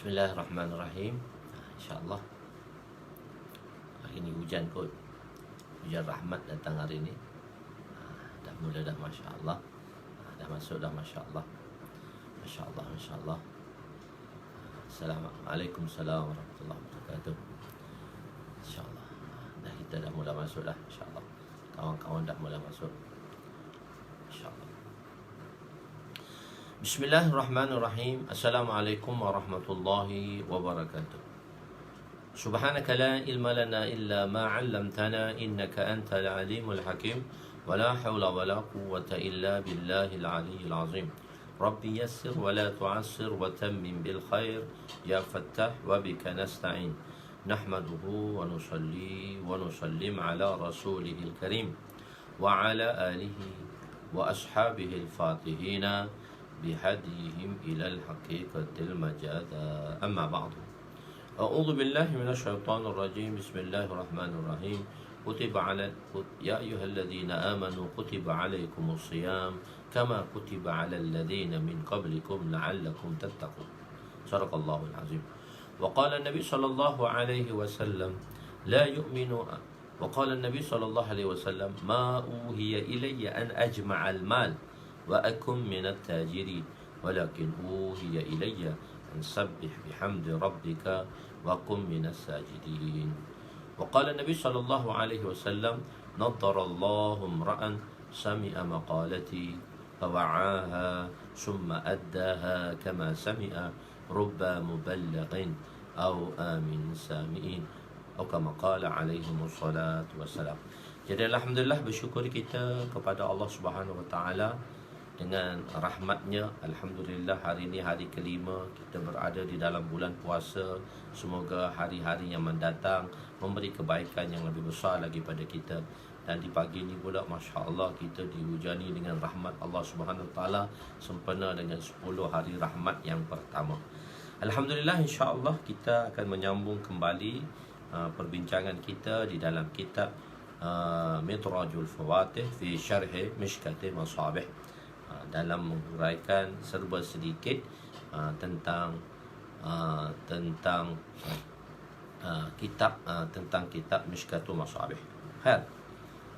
Bismillahirrahmanirrahim. InsyaAllah hari ini hujan kot. Hujan rahmat datang hari ini. Dah mula dah, Masya Allah. Dah masuk dah, Masya Allah. Masya Allah, Masya Allah. Assalamualaikum warahmatullahi wabarakatuh. InsyaAllah dah, kita dah mula masuk dah, InsyaAllah. Kawan-kawan dah mula masuk, InsyaAllah. Bismillahirrahmanirrahim. Assalamualaikum warahmatullahi wabarakatuh. Subhanaka la ilma lana illa ma 'allamtana innaka antal alimul hakim wa la hawla wa la quwwata illa billahil aliyyil azim. Rabbi yassir wa la tu'assir wa tammim bil khair ya fattah wa bika nasta'in. Nahmaduhu wa nusalli wa nusallim ala rasulihil karim wa ala alihi wa ashabihi al-fatihina بهديهم إلى الحقيقة المجاذة أما بعد أعوذ بالله من الشيطان الرجيم بسم الله الرحمن الرحيم يا أيها الذين آمنوا كتب عليكم الصيام كما كتب على الذين من قبلكم لعلكم تتقون صدق الله العظيم وقال النبي صلى الله عليه وسلم لا يؤمن وقال النبي صلى الله عليه وسلم ما أوهي إلي أن أجمع المال وأكن من التاجرين ولكن أوهي إلي أن سبح بحمد ربك وكن من الساجدين وقال النبي صلى الله عليه وسلم نضر الله امرأ سمع مقالتي فوعاها ثم أداها كما سمع رب مبلغ أو آمن سامعين atau kama qala alaihi wassalatu wassalam. Jadi alhamdulillah, bersyukur kita kepada Allah Subhanahu wa taala dengan rahmatnya. Alhamdulillah, hari ini hari kelima kita berada di dalam bulan puasa. Semoga hari-hari yang mendatang memberi kebaikan yang lebih besar lagi pada kita. Dan di pagi ini pula, Masya Allah, kita dihujani dengan rahmat Allah Subhanahu wa taala sempena dengan 10 hari rahmat yang pertama. Alhamdulillah, insya-Allah kita akan menyambung kembali perbincangan kita di dalam kitab Midrajul Fawatih fi Syarh Mishkatil Masabih, dalam menguraikan serba sedikit tentang kitab Mishkatul Masabih.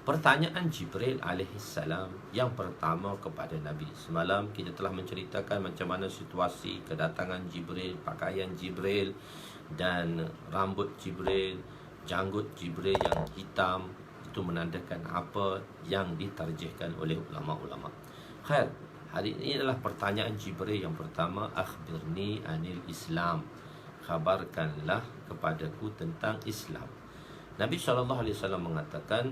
Pertanyaan Jibril alaihissalam yang pertama kepada Nabi. Semalam kita telah menceritakan macam mana situasi kedatangan Jibril, pakaian Jibril dan rambut Jibril, janggut Jibril yang hitam. Itu menandakan apa yang ditarjihkan oleh ulama-ulama. Hari ini adalah pertanyaan Jibril yang pertama. Akhbirni anil Islam, khabarkanlah kepadaku tentang Islam. Nabi SAW mengatakan,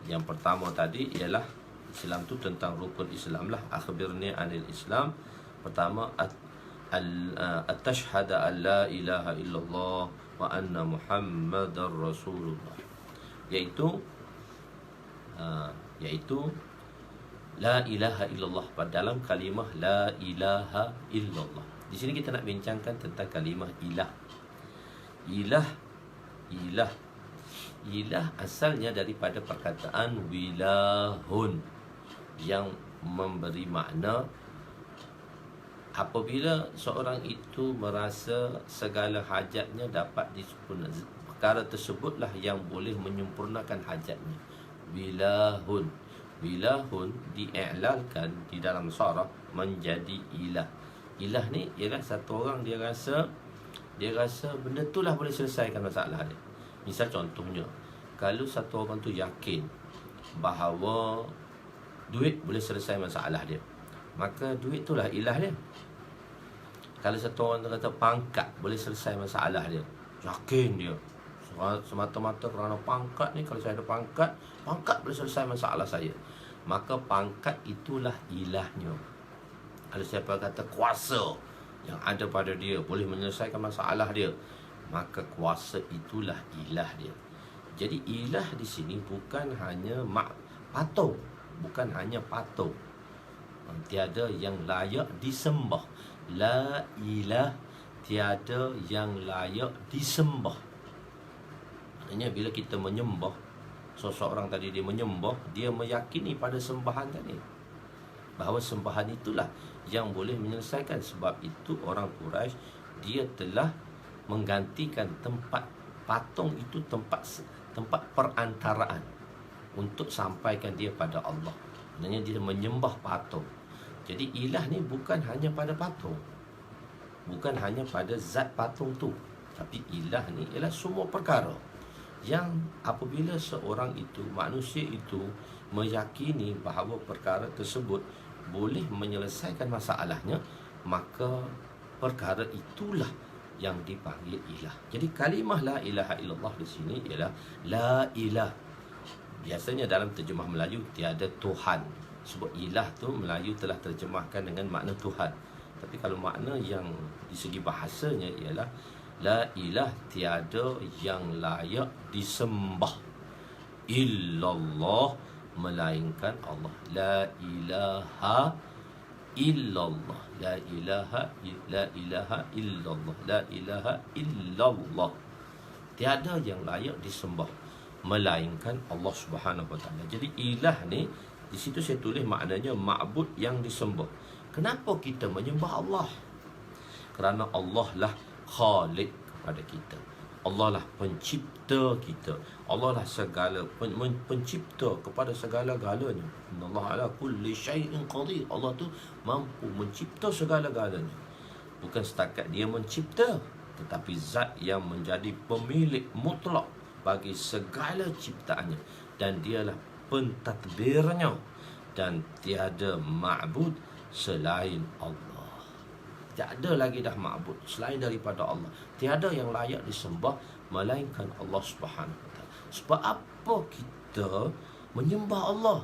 yang pertama tadi ialah Islam tu tentang rukun Islam lah. Akhbirni anil Islam. Pertama, at-tashhada an la ilaha illallah wa anna muhammadar rasulullah, yaitu la ilaha illallah. Pada dalam kalimah la ilaha illallah, di sini kita nak bincangkan tentang kalimah ilah. Ilah asalnya daripada perkataan wilahun, yang memberi makna apabila seorang itu merasa segala hajatnya dapat disempurnakan, perkara tersebutlah yang boleh menyempurnakan hajatnya. Wilahun diiklalkan di dalam syarah menjadi ilah. Ilah ni ialah satu orang dia rasa benda tu lah boleh selesaikan masalah dia. Misal contohnya, kalau satu orang tu yakin bahawa duit boleh selesai masalah dia, maka duit itulah ilah dia. Kalau satu orang kata pangkat boleh selesai masalah dia, yakin dia semata-mata kerana pangkat ni, kalau saya ada pangkat boleh selesai masalah saya, maka pangkat itulah ilahnya. Kalau siapa kata kuasa yang ada pada dia boleh menyelesaikan masalah dia, maka kuasa itulah ilah dia. Jadi ilah di sini bukan hanya patung, bukan hanya patung. Tiada yang layak disembah. La ilah, tiada yang layak disembah. Maknanya bila kita menyembah seseorang tadi, dia menyembah, dia meyakini pada sembahan tadi, bahawa sembahan itulah yang boleh menyelesaikan. Sebab itu orang Quraisy dia telah menggantikan tempat patung itu, tempat perantaraan untuk sampaikan dia pada Allah. Maknanya dia menyembah patung. Jadi ilah ni bukan hanya pada patung, bukan hanya pada zat patung tu, tapi ilah ni ialah semua perkara yang apabila seorang itu, manusia itu meyakini bahawa perkara tersebut boleh menyelesaikan masalahnya, maka perkara itulah yang dipanggil ilah. Jadi kalimah la ilaha illallah di sini ialah la ilah. Biasanya dalam terjemah Melayu tiada Tuhan. Sebab ilah tu Melayu telah terjemahkan dengan makna Tuhan. Tapi kalau makna yang di segi bahasanya ialah la ilah, tiada yang layak disembah illallah, melainkan Allah. La ilaha illallah, la ilaha illallah, la ilaha illallah. Tiada yang layak disembah melainkan Allah Subhanahu Wa Taala. Jadi ilah ni di situ saya tulis maknanya ma'bud yang disembah. Kenapa kita menyembah Allah? Kerana Allah lah Khalik kepada kita. Allah lah pencipta kita. Allah lah segala pencipta kepada segala-galanya. Innallaha ala kulli syai'in qadir. Allah tu mampu mencipta segala-galanya. Bukan setakat dia mencipta, tetapi zat yang menjadi pemilik mutlak bagi segala ciptaannya, dan dialah pentadbirnya, dan tiada ma'bud selain Allah. Tiada lagi dah ma'bud selain daripada Allah. Tiada yang layak disembah melainkan Allah Subhanahu Wa Taala. Sebab apa kita menyembah Allah?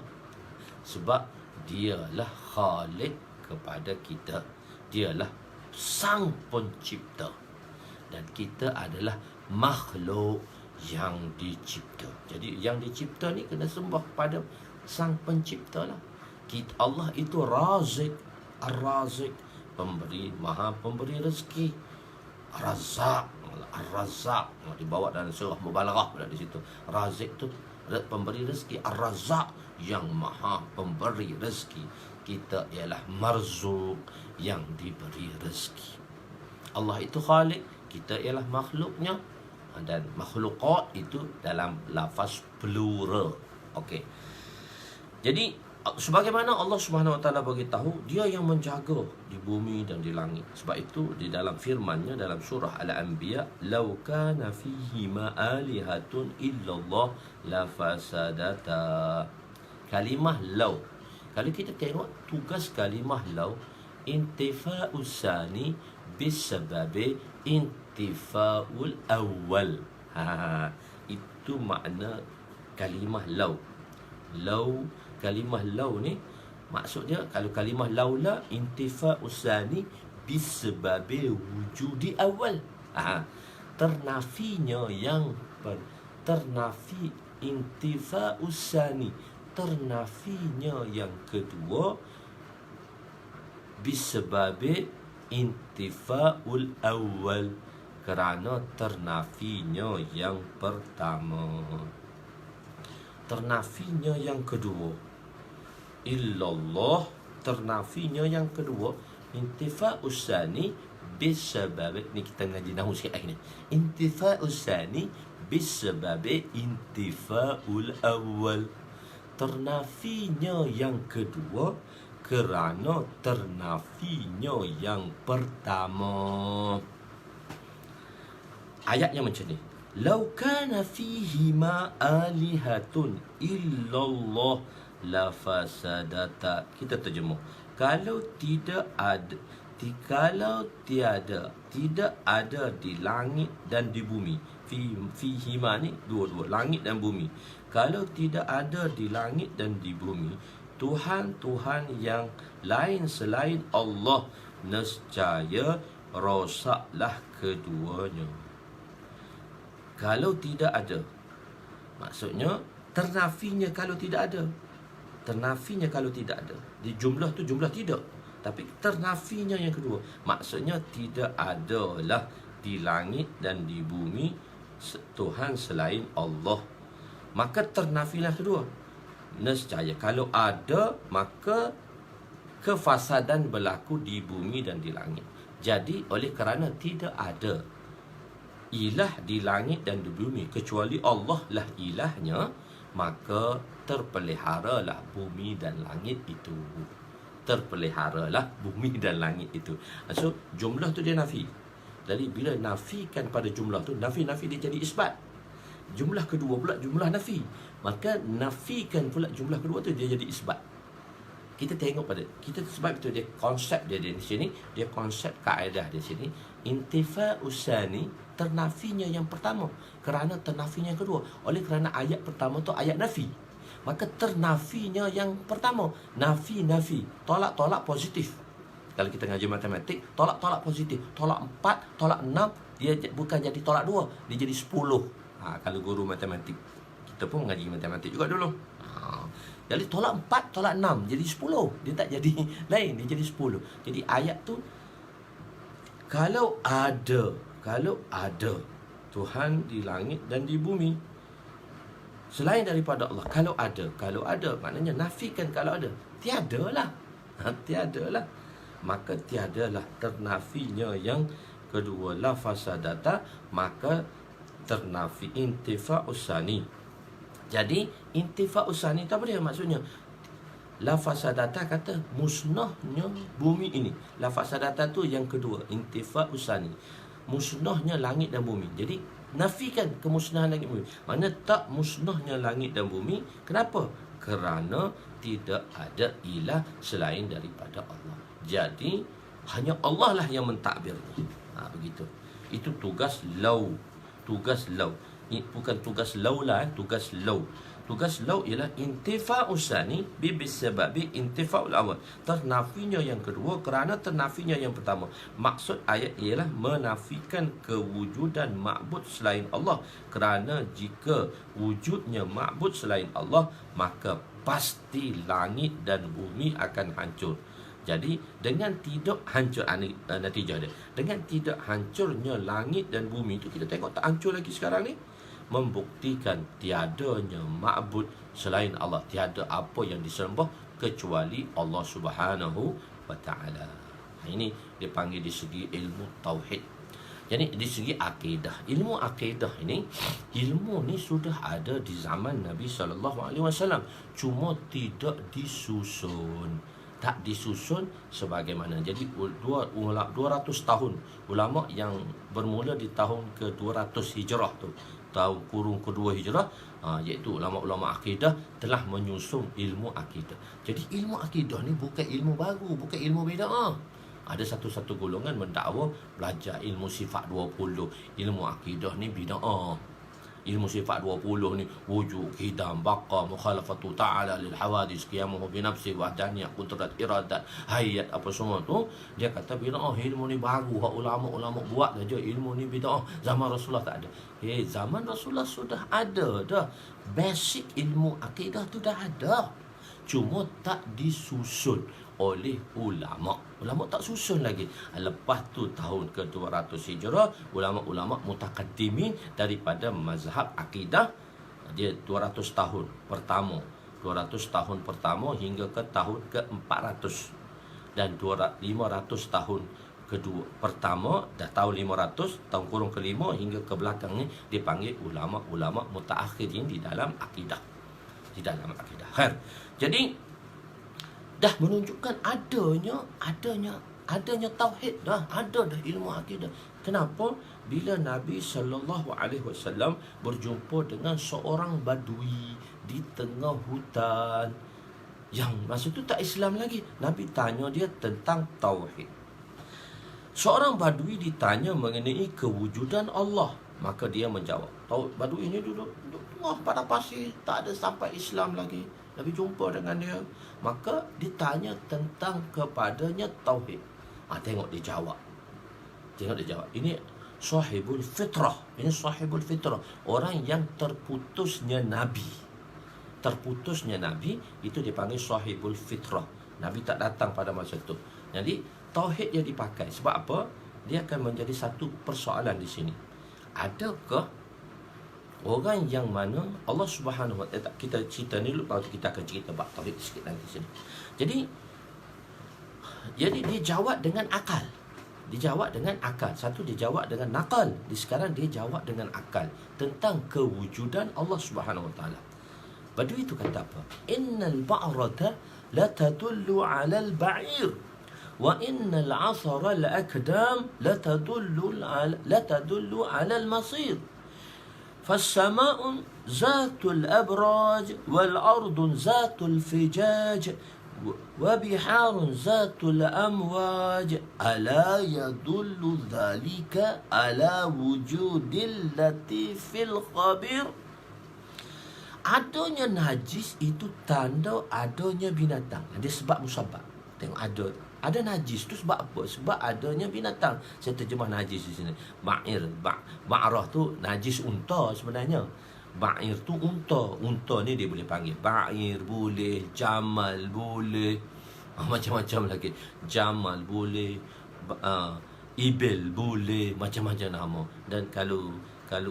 Sebab dialah Khalik kepada kita. Dialah sang pencipta, dan kita adalah makhluk yang dicipta. Jadi yang dicipta ni kena sembah pada sang pencipta lah. Allah itu Razik, Ar-Razik, pemberi, maha pemberi rezeki. Ar-Razzaq, Ar-Razzaq dibawa dalam surah Mubalaghah pada di situ. Razik tu pemberi rezeki, Ar-Razzaq yang maha pemberi rezeki. Kita ialah Marzuq, yang diberi rezeki. Allah itu Khalik, kita ialah makhluknya, dan makhlukat itu dalam lafaz plural. Okey. Jadi sebagaimana Allah Subhanahu Wa Taala bagi tahu, dia yang menjaga di bumi dan di langit. Sebab itu di dalam firman-Nya dalam surah Al-Anbiya, "Lau kana fihi ma alihatun illallah la fasadata." Kalimah lau. Kalau kita tengok tugas kalimah lau, intifa'us sani bisababi intifa'ul awal. Itu makna kalimah lau. Lau, kalimah lau ni maksudnya, kalau kalimah laula intifa'us sani bisababi wujudi awal. Ternafinya yang ternafi intifa'us sani, ternafinya yang kedua bisababi intifa'ul awal, kerana ternafinya yang pertama. Ternafinya yang kedua illallah, ternafinya yang kedua intifa'us sani bisababi, ni kita ngaji nahwu sikit lagi ni. Intifa'us sani bisababi intifa'ul awal, ternafinya yang kedua kerana ternafinya yang pertama. Ayatnya macam ni. Lau kana fihi ma alihatun illallah la fasadata. Kita terjemah. Kalau tidak ada, tidak ada di langit dan di bumi. Fihi ma ni dua-dua, langit dan bumi. Kalau tidak ada di langit dan di bumi Tuhan-Tuhan yang lain selain Allah, nescaya rosaklah keduanya. Kalau tidak ada, maksudnya ternafinya kalau tidak ada. Ternafinya kalau tidak ada. Di jumlah tu jumlah tidak, tapi ternafinya yang kedua, maksudnya tidak adalah di langit dan di bumi Tuhan selain Allah. Maka ternafilah kedua. Nescaya kalau ada, maka kefasadan berlaku di bumi dan di langit. Jadi oleh kerana tidak ada ilah di langit dan di bumi kecuali Allah lah ilahnya, maka terpeliharalah bumi dan langit itu. Terpeliharalah bumi dan langit itu. So jumlah tu dia nafi. Jadi bila nafikan pada jumlah tu, nafi dia jadi isbat. Jumlah kedua pula jumlah nafi, maka nafikan pula jumlah kedua tu dia jadi isbat. Kita tengok pada kita, sebab itu dia konsep dia di sini, dia konsep kaedah di sini, intifa usani, ternafinya yang pertama kerana ternafinya yang kedua. Oleh kerana ayat pertama tu ayat nafi, maka ternafinya yang pertama, nafi tolak positif. Kalau kita ngaji matematik, tolak positif, tolak 4, tolak 6, dia bukan jadi tolak 2, dia jadi 10. Kalau guru matematik, kita pun mengaji matematik juga dulu. Jadi tolak 4, tolak 6, jadi 10. Dia tak jadi lain, dia jadi 10. Jadi ayat tu, kalau ada Tuhan di langit dan di bumi selain daripada Allah, kalau ada maknanya nafikan kalau ada. Tiadalah. Tiadalah. Maka tiadalah, ternafinya yang kedua, la fasadata, maka ternafi intifa'us sani. Jadi intifa'us sani itu apa dia maksudnya? La fasadata kata musnahnya bumi ini. La fasadata tu yang kedua, intifa'us sani, musnahnya langit dan bumi. Jadi nafikan kemusnahan langit dan bumi. Mana tak musnahnya langit dan bumi. Kenapa? Kerana tidak ada ilah selain daripada Allah. Jadi hanya Allah lah yang mentadbirnya. Begitu. Itu tugas lau. Tugas lau. Bukan tugas laulah, tugas lau. Tugas lau ialah intifa'us sani bisababi intifa'ul awal. Ternafinya yang kedua kerana ternafinya yang pertama. Maksud ayat ialah menafikan kewujudan ma'bud selain Allah. Kerana jika wujudnya ma'bud selain Allah, maka pasti langit dan bumi akan hancur. Jadi dengan tidak hancur, natijah dia, dengan tidak hancurnya langit dan bumi itu, kita tengok tak hancur lagi sekarang ni, membuktikan tiadanya ma'bud selain Allah. Tiada apa yang disembah kecuali Allah Subhanahu wa ta'ala. Ini dipanggil di segi ilmu tauhid. Jadi di segi akidah, ilmu akidah ini, ilmu ni sudah ada di zaman Nabi SAW, cuma tidak disusun. Tak disusun sebagaimana. Jadi 200 tahun ulama yang bermula di tahun ke-200 Hijrah tu, tahun kurun kedua Hijrah, iaitu ulama-ulama akidah telah menyusun ilmu akidah. Jadi ilmu akidah ni bukan ilmu baru, bukan ilmu bid'ah. Ada satu-satu golongan mendakwa belajar ilmu sifat 20. Ilmu akidah ni bid'ah. Ilmu sifat 20 ni wujud, hidam, baqa, mukhalafatu ta'ala lil hawadis, qiyamuhu bi nafsi, wahdaniyah, qudrat, iradat, hayat, apa semua tu, dia kata bid'ah. Ilmu ni baru, hak ulama-ulama buat saja. Ilmu ni bid'ah. Zaman Rasulullah tak ada. Zaman Rasulullah sudah ada dah. Basic ilmu akidah tu dah ada. Cuma tak disusun oleh ulama. Ulama tak susun lagi. Lepas tu tahun ke-200 Hijrah, ulama-ulama mutakaddimin daripada mazhab akidah, dia 200 tahun pertama. 200 tahun pertama hingga ke tahun ke-400. Dan 500 tahun kedua pertama, dah tahun 500, tahun kurun ke-5 hingga ke belakang ni dipanggil ulama-ulama mutaakhirin di dalam akidah. Di dalam akidah. Khair. Jadi dah menunjukkan adanya tauhid dah, ada dah ilmu akidah. Kenapa? Bila Nabi SAW berjumpa dengan seorang badui di tengah hutan, yang masa tu tak Islam lagi, Nabi tanya dia tentang tauhid. Seorang badui ditanya mengenai kewujudan Allah, maka dia menjawab. Badui ini duduk tengah pada pasir, tak ada sampai Islam lagi. Nabi jumpa dengan dia, maka ditanya tentang kepadanya tauhid. Tengok dia jawab. Ini sahibul fitrah. Ini sahibul fitrah. Orang yang terputusnya Nabi. Terputusnya Nabi itu dipanggil sahibul fitrah. Nabi tak datang pada masa itu. Jadi tauhid dia dipakai. Sebab apa? Dia akan menjadi satu persoalan di sini. Adakah orang yang mana Allah Subhanahu wa ta'ala, kita cerita ni dulu, baru kita akan cerita bab tauhid sikit nanti sini. Jadi dia jawab dengan akal. Dia jawab dengan akal. Satu dia jawab dengan nakal. Sekarang dia jawab dengan akal tentang kewujudan Allah Subhanahu Wa Taala. Badui itu kata apa? Innal ba'rata la tadullu 'ala al-ba'ir wa innal 'asara al-akdam la tadullu 'ala al-masir. فالسماء ذات الأبراج والأرض ذات الفجاج وبحار ذات الأمواج ألا يدل ذلك على وجود اللطيف الخبير. Adanya najis itu tanda adanya binatang. Dia sebab musabab. Tengok ada najis tu sebab apa? Sebab adanya binatang. Saya terjemah najis di sini. Ba'rah tu najis unta sebenarnya. Ba'ir tu unta. Unta ni dia boleh panggil ba'ir boleh, jamal boleh, macam-macam lagi. Jamal boleh, ibil boleh, macam-macam nama. Dan kalau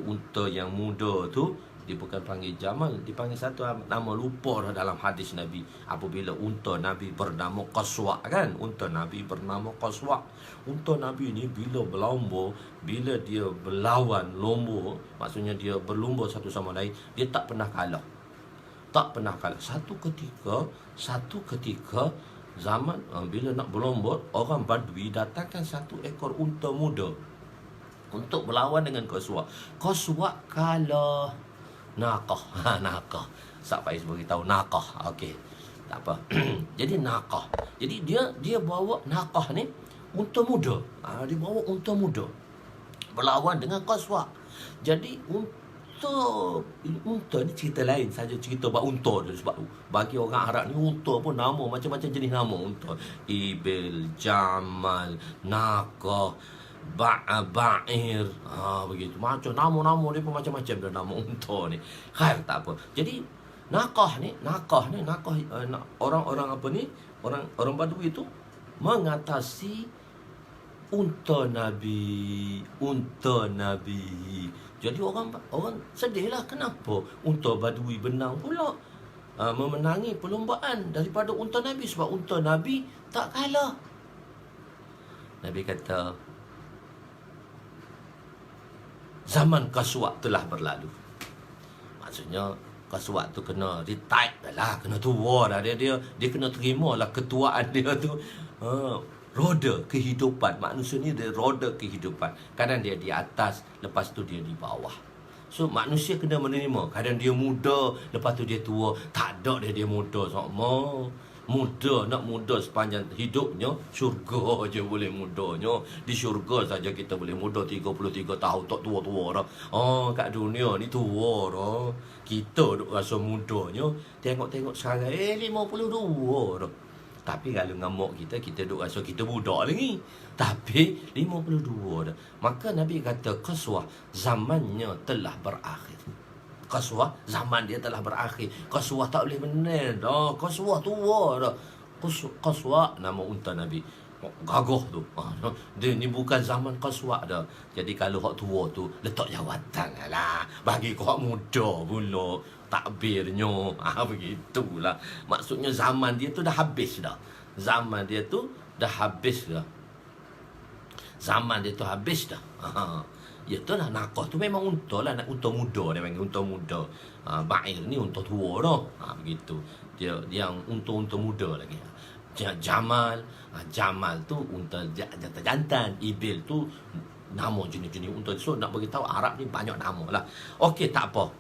unta yang muda tu dia bukan panggil jamal, dia panggil satu nama, lupa dah dalam hadis Nabi. Apabila unta Nabi bernama Qaswa kan? Unta Nabi bernama Qaswa. Unta Nabi ni bila berlomba, bila dia berlawan lomba, maksudnya dia berlomba satu sama lain, dia tak pernah kalah. Tak pernah kalah. Satu ketika zaman bila nak berlomba, orang Badui datangkan satu ekor unta muda untuk berlawan dengan Qaswa. Qaswa kalah. Naqah. Naqah. Siapa Faiz beritahu naqah. Okey. Tak apa. Jadi naqah. Jadi dia bawa naqah ni unta muda. Dia bawa unta muda berlawan dengan Qaswa. Jadi unta ni cerita lain saja, cerita bab unta tu. Sebab bagi orang Arab ni unta pun nama macam-macam jenis nama unta. Ibil, jamal, naqah, ba'ir, begitu. Macam nama-nama dia pun macam-macam dah nama unta ni. Khair, tak apa. Jadi naqah ni orang apa ni? Orang Badui tu mengatasi unta Nabi. Jadi orang sedihlah, kenapa unta Badui benang pula memenangi perlombaan daripada unta Nabi, sebab unta Nabi tak kalah. Nabi kata zaman Qaswa telah berlalu. Maksudnya Qaswa tu kena retire dah lah, kena tua dah. Dia kena terima lah ketuaan dia tu. Roda kehidupan manusia ni, dia roda kehidupan. Kadang dia di atas, lepas tu dia di bawah. So manusia kena menerima. Kadang dia muda, lepas tu dia tua. Tak ada dia muda sama. Nak muda sepanjang hidupnya, syurga je boleh mudanya. Di syurga saja kita boleh muda 33 tahun, tak tua-tua dah. Kat dunia ni tua dah. Kita duk rasa mudanya, tengok-tengok sekarang 52 dah. Tapi kalau ngamuk kita duk rasa kita budak lagi. Tapi 52 dah. Maka Nabi kata Qaswa zamannya telah berakhir. Qaswa zaman dia telah berakhir. Qaswa tak boleh menang dah. Qaswa tua dah. Qaswa nama unta Nabi. Gagah tu. Dia ni bukan zaman Qaswa dah. Jadi kalau hak tua tu letak jawatan lah. Bagi kau hak muda pula takbirnya. Begitulah. Maksudnya zaman dia tu dah habis dah. Zaman dia tu dah habis dah. Zaman dia tu habis dah. Ya tu lah, naqah tu memang unta lah, unta muda dia panggil, unta muda. Ba'ir ni unta tua dah. Begitu. Dia yang unta muda lagi. Jamal tu unta jantan. Ibil tu nama jenis-jenis unta. So nak beritahu Arab ni banyak nama lah. Okey, tak apa.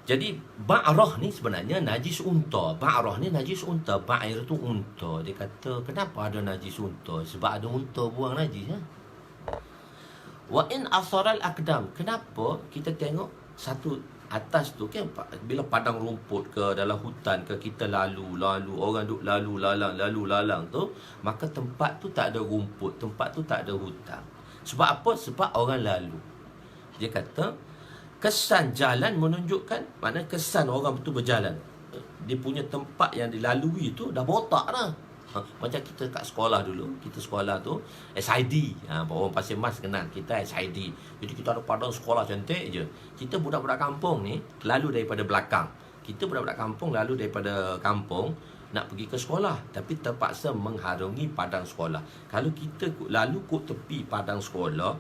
Jadi ba'rah ni sebenarnya najis unta. Ba'rah ni najis unta. Ba'ir tu unta. Dia kata kenapa ada najis unta? Sebab ada unta buang najis. Wa in asaral akdam. Kenapa kita tengok satu atas tu kan, bila padang rumput ke dalam hutan ke, kita lalu orang duk lalu lalang tu, maka tempat tu tak ada rumput, tempat tu tak ada hutan. Sebab apa? Sebab orang lalu. Dia kata kesan jalan menunjukkan, mana kesan orang tu berjalan. Dia punya tempat yang dilalui tu dah botak dah. Macam kita kat sekolah dulu, kita sekolah tu SID, orang Pasir Mas kenal kita SID. Jadi kita ada padang sekolah cantik je. Kita budak-budak kampung ni lalu daripada belakang. Kita budak-budak kampung lalu daripada kampung nak pergi ke sekolah, tapi terpaksa mengharungi padang sekolah. Kalau kita lalu kod tepi padang sekolah,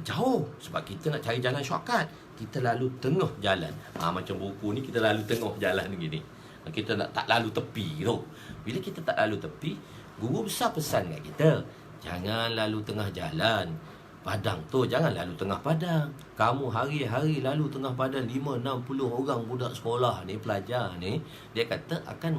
jauh, sebab kita nak cari jalan shortcut, kita lalu tengah jalan. Macam buku ni kita lalu tengah jalan gini. Kita tak lalu tepi tu. Bila kita tak lalu tepi, guru besar pesan kat kita, jangan lalu tengah jalan. Padang tu jangan lalu tengah padang. Kamu hari-hari lalu tengah padang, 5-60 orang budak sekolah ni, pelajar ni, dia kata akan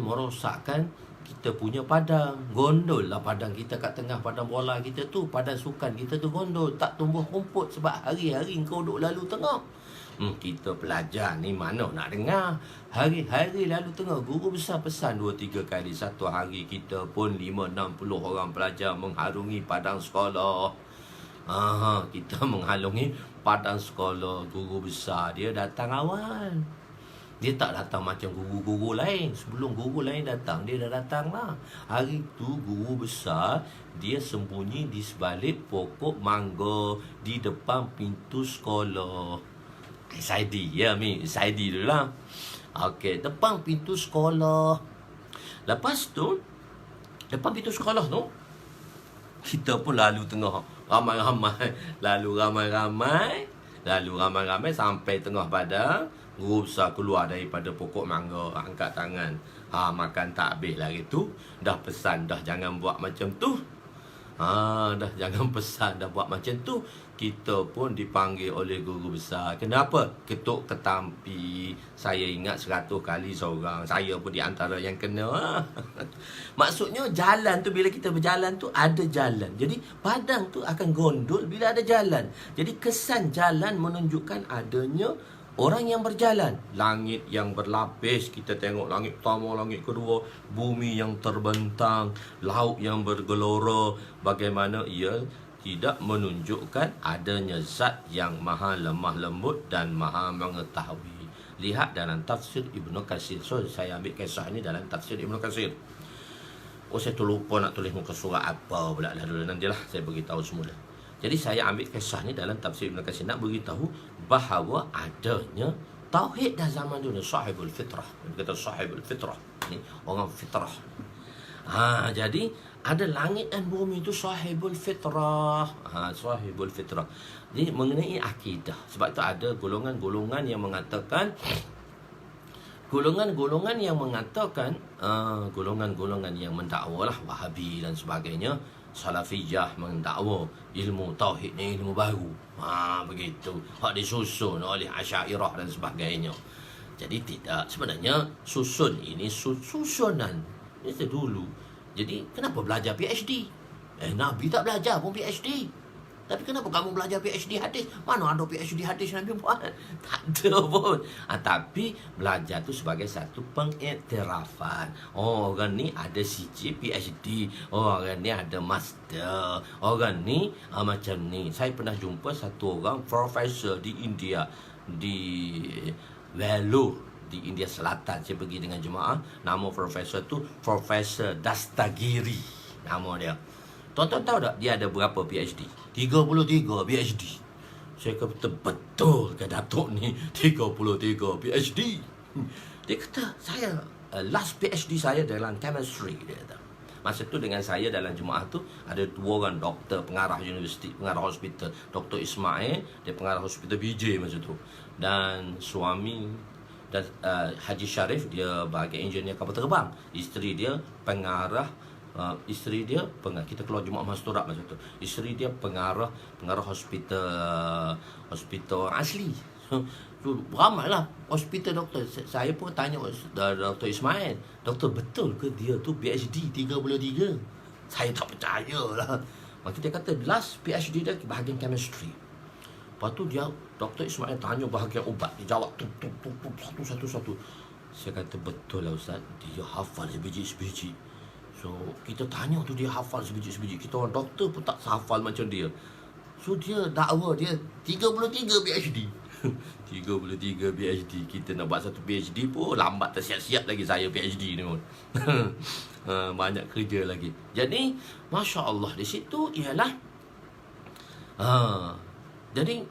merosakkan kita punya padang. Gondol lah padang kita kat tengah padang bola kita tu, padang sukan kita tu gondol, tak tumbuh rumput sebab hari-hari kau duk lalu tengah. Kita pelajar ni mana nak dengar. Hari-hari lalu tengah, guru besar pesan 2-3 kali. Satu hari kita pun 5-60 orang pelajar mengharungi padang sekolah. Kita mengharungi padang sekolah. Guru besar dia datang awal. Dia tak datang macam guru-guru lain. Sebelum guru lain datang, dia dah datang lah. Hari tu guru besar, dia sembunyi di sebalik pokok mangga di depan pintu sekolah. SID, SID dulu lah. Okey, depan pintu sekolah. Lepas tu, depan pintu sekolah tu, kita pun lalu tengah ramai-ramai. Lalu ramai-ramai sampai tengah padang. Guru besar keluar daripada pokok mangga, angkat tangan. Makan tak habis lagi tu. Dah pesan dah jangan buat macam tu. Dah jangan pesan, dah buat macam tu. Kita pun dipanggil oleh guru besar. Kenapa? Ketuk ketampi. Saya ingat 100 kali seorang. Saya pun di antara yang kena. Maksudnya jalan tu, bila kita berjalan tu ada jalan. Jadi padang tu akan gondol bila ada jalan. Jadi kesan jalan menunjukkan adanya orang yang berjalan. Langit yang berlapis, kita tengok langit pertama, langit kedua, bumi yang terbentang, laut yang bergelora. Bagaimana ia tidak menunjukkan adanya zat yang maha lemah lembut dan maha mengetahui. Lihat dalam tafsir Ibnu Katsir. So, saya ambil kisah ni dalam tafsir Ibnu Katsir. Saya terlupa nak tulis muka surat apa pula dah dulu. Nantilah saya beritahu semula. Jadi saya ambil kisah ni dalam tafsir Ibnu Katsir nak beritahu bahawa adanya tauhid dah zaman dulu. Sahibul fitrah. Dia kata sahibul fitrah. Ni orang fitrah. Jadi ada langit dan bumi itu sahibul fitrah. Sahibul fitrah. Jadi mengenai akidah. Sebab itu ada golongan-golongan yang mengatakan golongan-golongan yang mendakwa lah, Wahabi dan sebagainya. Salafiyah mendakwa ilmu tauhid ni ilmu baru. Begitu. Hak disusun oleh Asy'ariyah dan sebagainya. Jadi tidak, sebenarnya susun ini susunan itu dulu. Jadi kenapa belajar PhD? Nabi tak belajar pun PhD. Tapi kenapa kamu belajar PhD hadis? Mana ada PhD hadis Nabi buat? Tak ada pun. Tapi belajar tu sebagai satu pengiktirafan. Orang ni ada CJ PhD. Orang ni ada master. Orang ni macam ni. Saya pernah jumpa satu orang profesor di India. Di Vellore, di India Selatan. Saya pergi dengan jemaah. Nama profesor tu Profesor Dastagiri. Nama dia. Tuan-tuan tahu tak dia ada berapa PhD? 33 PhD. Saya kata betul ke Datuk ni 33 PhD? Dia kata saya last PhD saya dalam chemistry, dia kata. Masa tu dengan saya dalam jemaah tu ada 2 orang doktor pengarah universiti, pengarah hospital. Dr. Ismail, dia pengarah hospital BJ masa tu. Dan suami dan Haji Sharif, dia bahagian engineer kapal terbang. Isteri dia pengarah kita keluar Jumaat Masturat masa tu. Isteri dia pengarah hospital asli. So ramailah hospital doktor. Saya pun tanya Dr. Ismail, doktor betul ke dia tu PhD 33? Saya tak percayalah. Maka dia kata last PhD dia bahagian chemistry. Lepas tu Dr. Ismail tanya bahagian ubat, dia jawab satu-satu. Saya kata betul lah Ustaz, dia hafal sebiji-sebiji. So kita tanya tu dia hafal sebiji-sebiji. Kita orang doktor pun tak hafal macam dia. So dia dakwa dia 33 PhD. 33 PhD. Kita nak buat satu PhD pun lambat, tersiap-siap lagi saya PhD ni pun. Banyak kerja lagi. Jadi Masya Allah di situ ialah jadi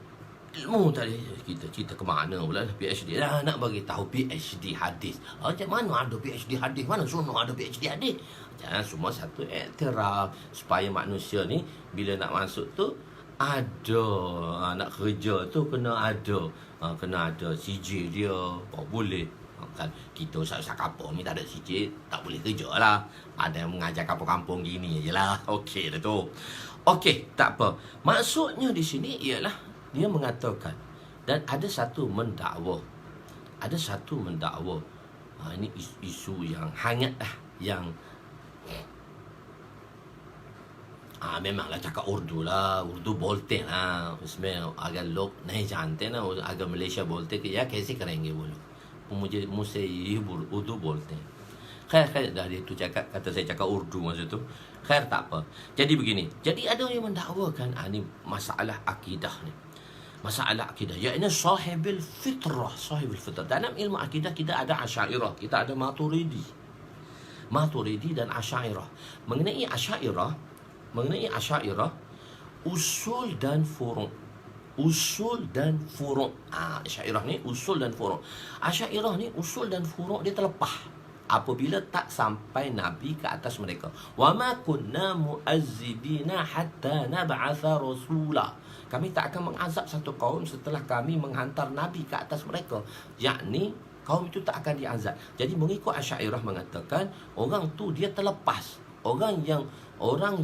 ilmu tadi kita cerita ke mana pula PhD nak bagi tahu PhD hadis. Macam mana ada PhD hadis, mana sono ada PhD hadis. Jangan semua satu iktiraf supaya manusia ni bila nak masuk tu ada, nak kerja tu kena ada CJ dia. Boleh kan kita usah kampung ni tak ada CJ tak boleh kerja lah. Ada yang mengajar kampung-kampung gini je lah. Okey dah tu. Okey, tak apa. Maksudnya di sini ialah dia mengatakan dan ada satu mendakwa. Ini isu yang hangat lah, yang memanglah cakap Urdu lah, Urdu बोलते हैं ना, उसमें अगर लोग नहीं जानते ना, अगर मलेशिया बोलते कि यार कैसे करेंगे वो लोग, मुझसे ये उर्दू बोलते हैं. Khair dah dia tu cakap, kata saya cakap Urdu masa tu. Khair tak apa. Jadi begini. Jadi ada yang mendakwakan ni masalah akidah ni. Masalah akidah. Iaitu sahibul fitrah. Dalam ilmu akidah kita ada Asy'ariyah, kita ada Maturidi dan Asy'ariyah. Mengenai Asy'ariyah, usul dan furu'. Asy'ariyah ni usul dan furu'. Asy'ariyah ni usul dan furu' dia terlepas apabila tak sampai Nabi ke atas mereka. Wa ma kunna mu'azzibina hatta nab'atha rasula. Kami tak akan mengazab satu kaum setelah kami menghantar Nabi ke atas mereka. Yakni kaum itu tak akan diazab. Jadi mengikut Asy'ariyah mengatakan orang tu dia terlepas. Orang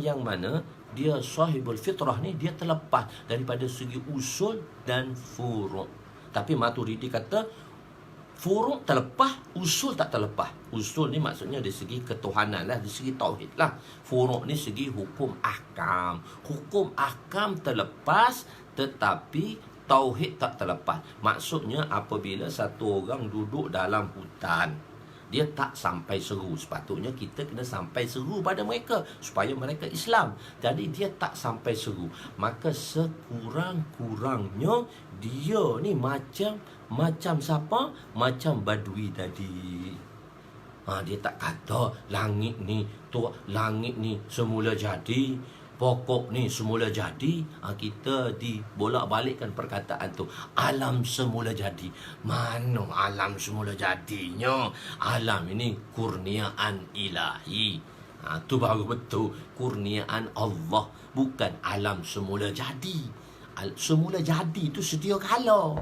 yang mana dia sahibul fitrah ni dia terlepas daripada segi usul dan furu'. Tapi Maturidi kata furu' terlepas, usul tak terlepas. Usul ni maksudnya dari segi ketuhanan lah, dari segi tauhid lah. Furu' ni segi hukum ahkam. Hukum ahkam terlepas tetapi tauhid tak terlepas. Maksudnya apabila satu orang duduk dalam hutan, dia tak sampai seru. Sepatutnya kita kena sampai seru pada mereka supaya mereka Islam. Jadi dia tak sampai seru. Maka sekurang-kurangnya dia ni macam siapa? Macam badui tadi. Dia tak kata langit ni semula jadi, pokok ni semula jadi. Kita dibolak-balikkan perkataan tu. Alam semula jadi. Mana alam semula jadinya? Alam ini kurniaan ilahi. Tu baru betul. Kurniaan Allah. Bukan alam semula jadi. Semula jadi itu sedia kala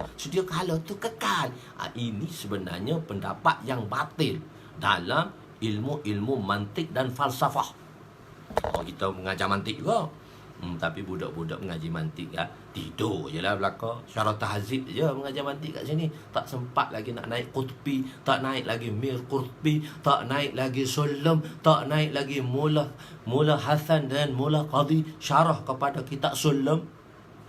tu kekal. Ini sebenarnya pendapat yang batil dalam ilmu mantik dan falsafah. Kita mengajar mantik juga. Tapi budak-budak mengaji mantik tidur je lah belakang. Syarah tahzib je mengajar mantik kat sini. Tak sempat lagi nak naik Qutbi, tak naik lagi Mir Qutbi, tak naik lagi Sulam, tak naik lagi Mula Hasan dan Mula Qadhi syarah kepada kitab Sulam.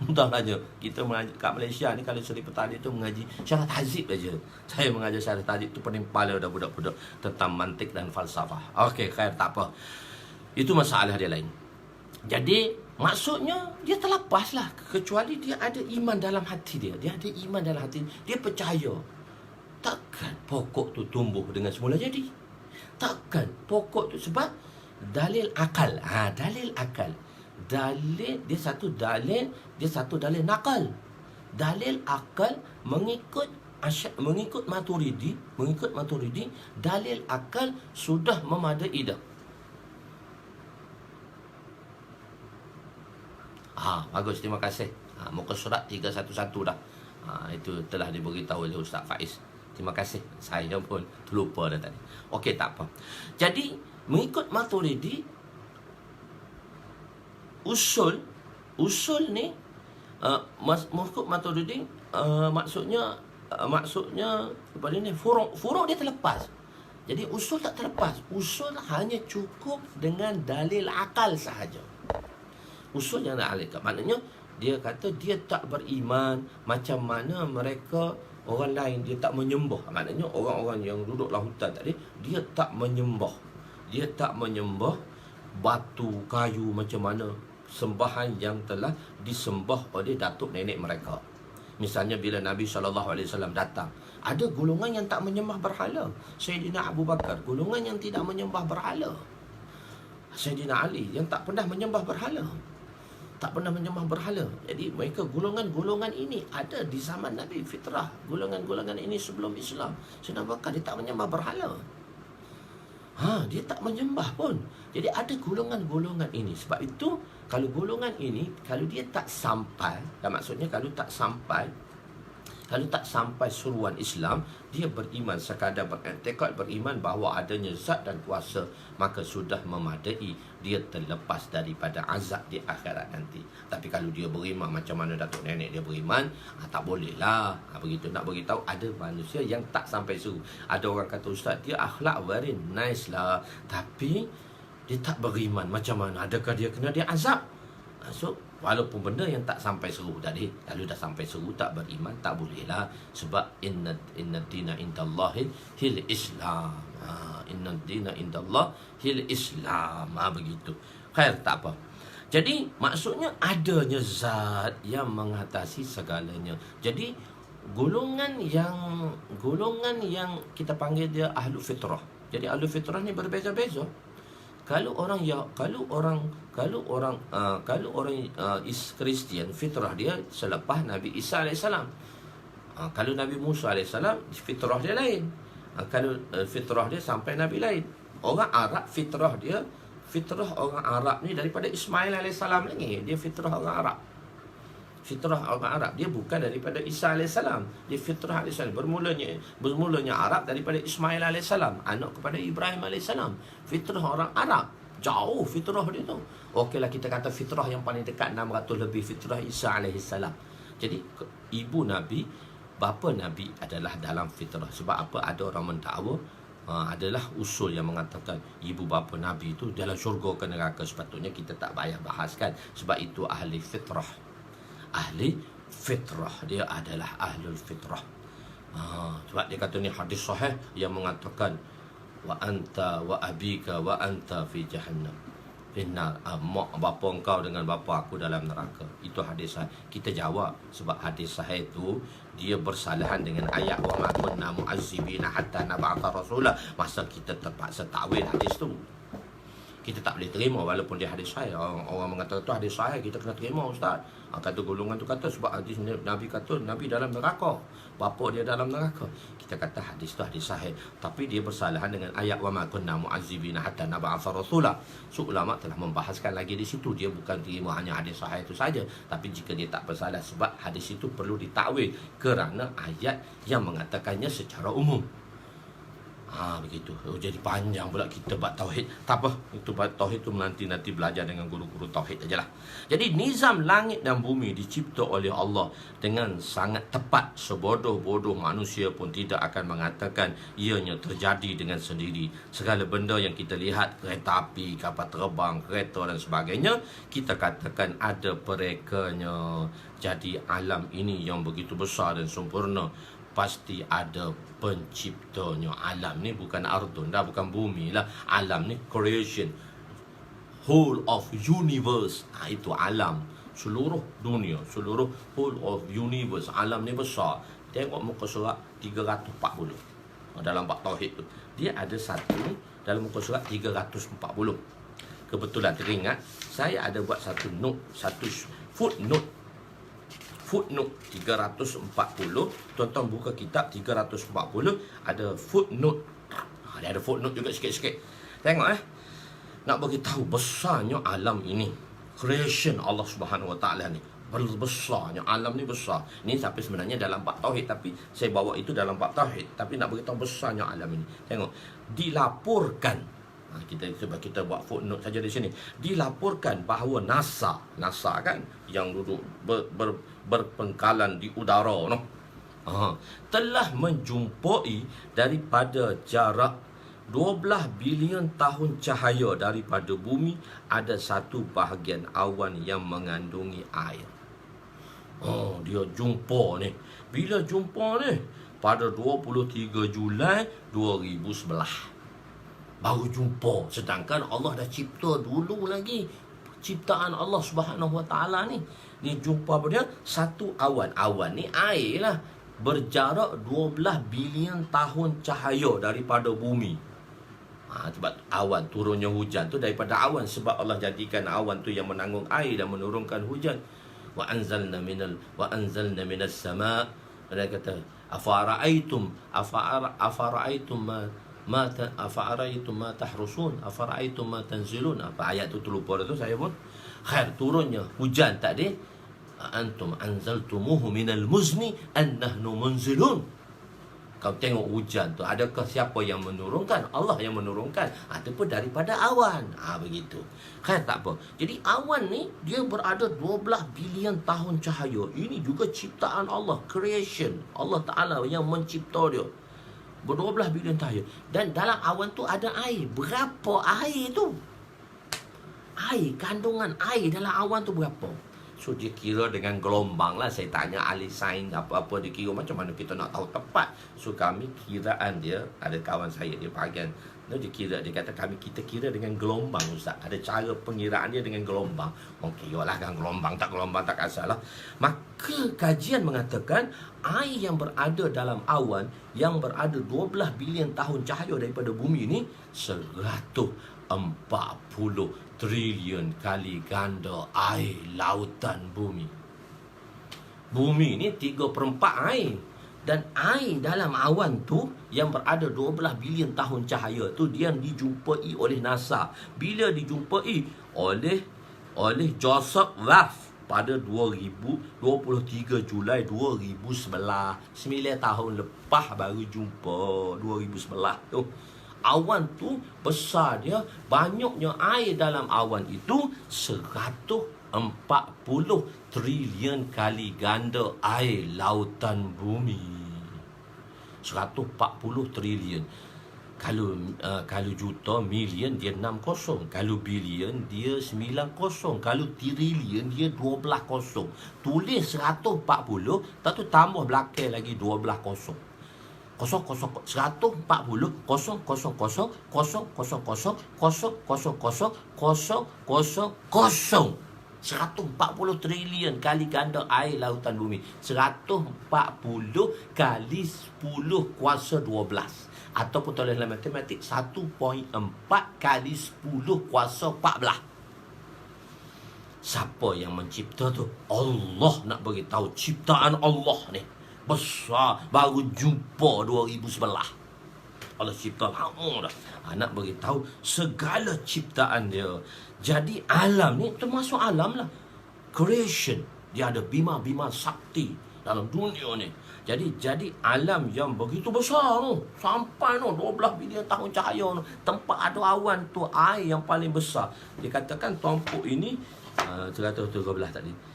Entahlah, kita mengajar kat Malaysia ni kalau seri petani tu mengaji syarah tahzib aja. Saya mengajar syarah tahzib tu pening kepala dah budak-budak tentang mantik dan falsafah. Okey, khair, tak apa. Itu masalah dia lain. Jadi maksudnya dia terlepas lah, kecuali dia ada iman dalam hati dia. Dia ada iman dalam hati. Dia percaya. Takkan pokok tu tumbuh dengan semula jadi. Takkan pokok tu, sebab dalil akal. Dalil akal. Dalil dia satu dalil nakal. Dalil akal mengikut Maturidi, dalil akal sudah memadai dah. Bagus, terima kasih. Muka surat 311 dah. Itu telah diberitahu oleh Ustaz Faiz. Terima kasih. Saya pun terlupa dah tadi. Okey, tak apa. Jadi mengikut Maturidi, usul ni mengikut Maturidi maksudnya kepada ni furu' dia terlepas. Jadi usul tak terlepas. Usul hanya cukup dengan dalil akal sahaja. Usul yang nak alihkan. Maknanya dia kata dia tak beriman macam mana mereka orang lain, dia tak menyembah. Maknanya orang-orang yang duduk dalam hutan tadi, dia tak menyembah batu, kayu macam mana sembahan yang telah disembah oleh datuk nenek mereka. Misalnya bila Nabi SAW datang, ada golongan yang tak menyembah berhala. Sayyidina Abu Bakar, golongan yang tidak menyembah berhala. Sayyidina Ali yang tak pernah menyembah berhala. tak pernah menyembah berhala. Jadi mereka golongan-golongan ini ada di zaman Nabi, fitrah. Golongan-golongan ini sebelum Islam. Sayyidina Abu Bakar dia tak menyembah berhala. Dia tak menyembah pun. Jadi ada golongan-golongan ini. Sebab itu kalau golongan ini, kalau dia tak sampai, maksudnya kalau tak sampai suruhan Islam, dia beriman sekadar beriktikad, beriman bahawa adanya zat dan kuasa, maka sudah memadai, dia terlepas daripada azab di akhirat nanti. Tapi kalau dia beriman macam mana datuk nenek dia beriman, tak boleh lah. Begitu nak beritahu, ada manusia yang tak sampai suruh. Ada orang kata, ustaz, dia akhlak very nice lah, tapi dia tak beriman. Macam mana? Adakah dia kena dia azab? So, walaupun benda yang tak sampai seru tadi, kalau dah sampai seru tak beriman, tak boleh lah. Sebab inna dina indallahi hil Islam. Inna dina indallah hil Islam. Begitu. Khair, tak apa. Jadi maksudnya adanya zat yang mengatasi segalanya. Jadi golongan yang kita panggil dia ahlu fitrah. Jadi ahlu fitrah ni berbeza-beza. Kalau orang Kristian, fitrah dia selepas Nabi Isa AS. Kalau Nabi Musa AS, fitrah dia lain. Kalau fitrah dia sampai Nabi lain. Orang Arab, fitrah orang Arab ni daripada Ismail AS lagi. Dia fitrah orang Arab. Fitrah orang Arab, dia bukan daripada Isa AS. Dia fitrah AS. Bermulanya Arab daripada Ismail AS, anak kepada Ibrahim AS. Fitrah orang Arab, jauh fitrah dia tu. Okeylah, kita kata fitrah yang paling dekat 600 lebih, fitrah Isa AS. Jadi ibu Nabi, bapa Nabi adalah dalam fitrah. Sebab apa? Ada orang mendakwa adalah usul yang mengatakan ibu bapa Nabi itu dalam syurga ke neraka. Sepatutnya kita tak payah bahaskan, sebab itu ahli fitrah. Ahli fitrah, dia adalah ahlul fitrah. Sebab dia kata ni hadis sahih yang mengatakan wa anta wa abika wa anta fi jahannam finnar. Mak bapa engkau dengan bapa aku dalam neraka. Itu hadis sahih. Kita jawab, sebab hadis sahih itu dia bersalahan dengan ayat wa ma kunna mu'azzibina hatta nab'atha rasula. Masa kita terpaksa takwil hadis tu, kita tak boleh terima walaupun dia hadis sahih. Orang mengatakan tu hadis sahih, kita kena terima, ustaz. Kata golongan tu kata sebab hadis Nabi kata Nabi dalam neraka, bapa dia dalam neraka. Kita kata hadis tu hadis sahih, tapi dia bersalahan dengan ayat wa ma kunna mu'azzibina hatta nab'atha rasula. So ulama telah membahaskan lagi di situ. Dia bukan terima hanya hadis sahih itu saja, tapi jika dia tak bersalah, sebab hadis itu perlu ditakwil kerana ayat yang mengatakannya secara umum. Begitu. Jadi panjang pula kita bab tauhid. Tak apa, itu bab tauhid tu nanti belajar dengan guru-guru tauhid ajalah. Jadi nizam langit dan bumi dicipta oleh Allah dengan sangat tepat. Sebodoh-bodoh manusia pun tidak akan mengatakan ianya terjadi dengan sendiri. Segala benda yang kita lihat, kereta api, kapal terbang, kereta dan sebagainya, kita katakan ada perekanya. Jadi alam ini yang begitu besar dan sempurna, pasti ada penciptanya. Alam ni bukan ardun dah, bukan bumi lah. Alam ni creation, whole of universe. Itu alam, seluruh dunia, seluruh whole of universe. Alam ni besar. Tengok muka surat 340 dalam bab tauhid tu. Dia ada satu dalam muka surat 340. Kebetulan teringat, saya ada buat satu note, satu footnote 340. Tuan-tuan buka kitab 340, ada footnote. Dia ada footnote juga sikit-sikit. Tengok nak bagi tahu besarnya alam ini. Creation Allah Subhanahu Wa Taala ni besarnya, alam ni besar. Ni sampai sebenarnya dalam bab tauhid, tapi saya bawa itu dalam bab tauhid, tapi nak bagi tahu besarnya alam ini. Tengok, dilaporkan, kita buat footnote saja di sini. Dilaporkan bahawa NASA kan yang duduk berpengkalan di udara, telah menjumpai daripada jarak 12 bilion tahun cahaya daripada bumi ada satu bahagian awan yang mengandungi air. Dia jumpa ni. Bila jumpa ni? Pada 23 Julai 2011. Baru jumpa. Sedangkan Allah dah cipta dulu lagi. Ciptaan Allah Subhanahu Wa Taala ni. Dia jumpa apa dia? Satu awan. Awan ni air lah. Berjarak 12 bilion tahun cahaya daripada bumi. Sebab awan, turunnya hujan tu daripada awan. Sebab Allah jadikan awan tu yang menanggung air dan menurunkan hujan. Wa anzalna minas sama'. Dia kata, afara'aitum ma tahrusun, afara'aitum ma tanzilun. Apa ayat tu terlupa dah tu saya pun. Khair, turunnya hujan tadi. Antum anzaltumuhu minal muzni annahnu munzilun. Kau tengok hujan tu, adakah siapa yang menurunkan? Allah yang menurunkan, ataupun daripada awan. Begitu. Kan tak apa. Jadi awan ni dia berada 12 bilion tahun cahaya. Ini juga ciptaan Allah, creation. Allah Taala yang mencipta dia. Ber-12 bilion cahaya. Dan dalam awan tu ada air. Berapa air tu? Air, kandungan air dalam awan tu berapa? So dia kira dengan gelombang lah. Saya tanya ahli sains apa-apa, dia kira macam mana kita nak tahu tepat. So kami kiraan dia, ada kawan saya dia bahagian dia kira, dia kata kita kira dengan gelombang Ustaz. Ada cara pengiraan dia dengan gelombang. Okey, yalah kan gelombang tak asal lah. Maka kajian mengatakan air yang berada dalam awan yang berada 12 bilion tahun cahaya daripada bumi ni 140 trilion kali ganda air lautan bumi. Bumi ni 3/4 air. Dan air dalam awan tu yang berada 12 bilion tahun cahaya tu dia dijumpai oleh NASA. Bila dijumpai oleh Joseph Waff pada 23 Julai 2011. 9 tahun lepas baru jumpa 2011 tu. Awan tu besar dia, banyaknya air dalam awan itu 140 trilion kali ganda air lautan bumi. 140 trilion. Kalau juta, million dia 60. Kalau bilion dia 90. Kalau trilion dia 12 kosong. Tulis 140, tak tu tambah belakang lagi 12 kosong. 140 trilion kali ganda air lautan bumi. 140 kali 10 kuasa 12. Ataupun tulis dalam matematik 1.4 kali 10 kuasa 14. Siapa yang mencipta tu? Allah nak beritahu ciptaan Allah ni besar, baru jumpa 2011. Allah cipta lama dah. Nak beritahu segala ciptaan dia. Jadi alam ni termasuk alam lah, creation. Dia ada bima-bima sakti dalam dunia ni. Jadi alam yang begitu besar tu, sampai 12 bilion tahun cahaya tu, tempat ada awan tu, air yang paling besar. Dia katakan tumpuk ini 113 tadi.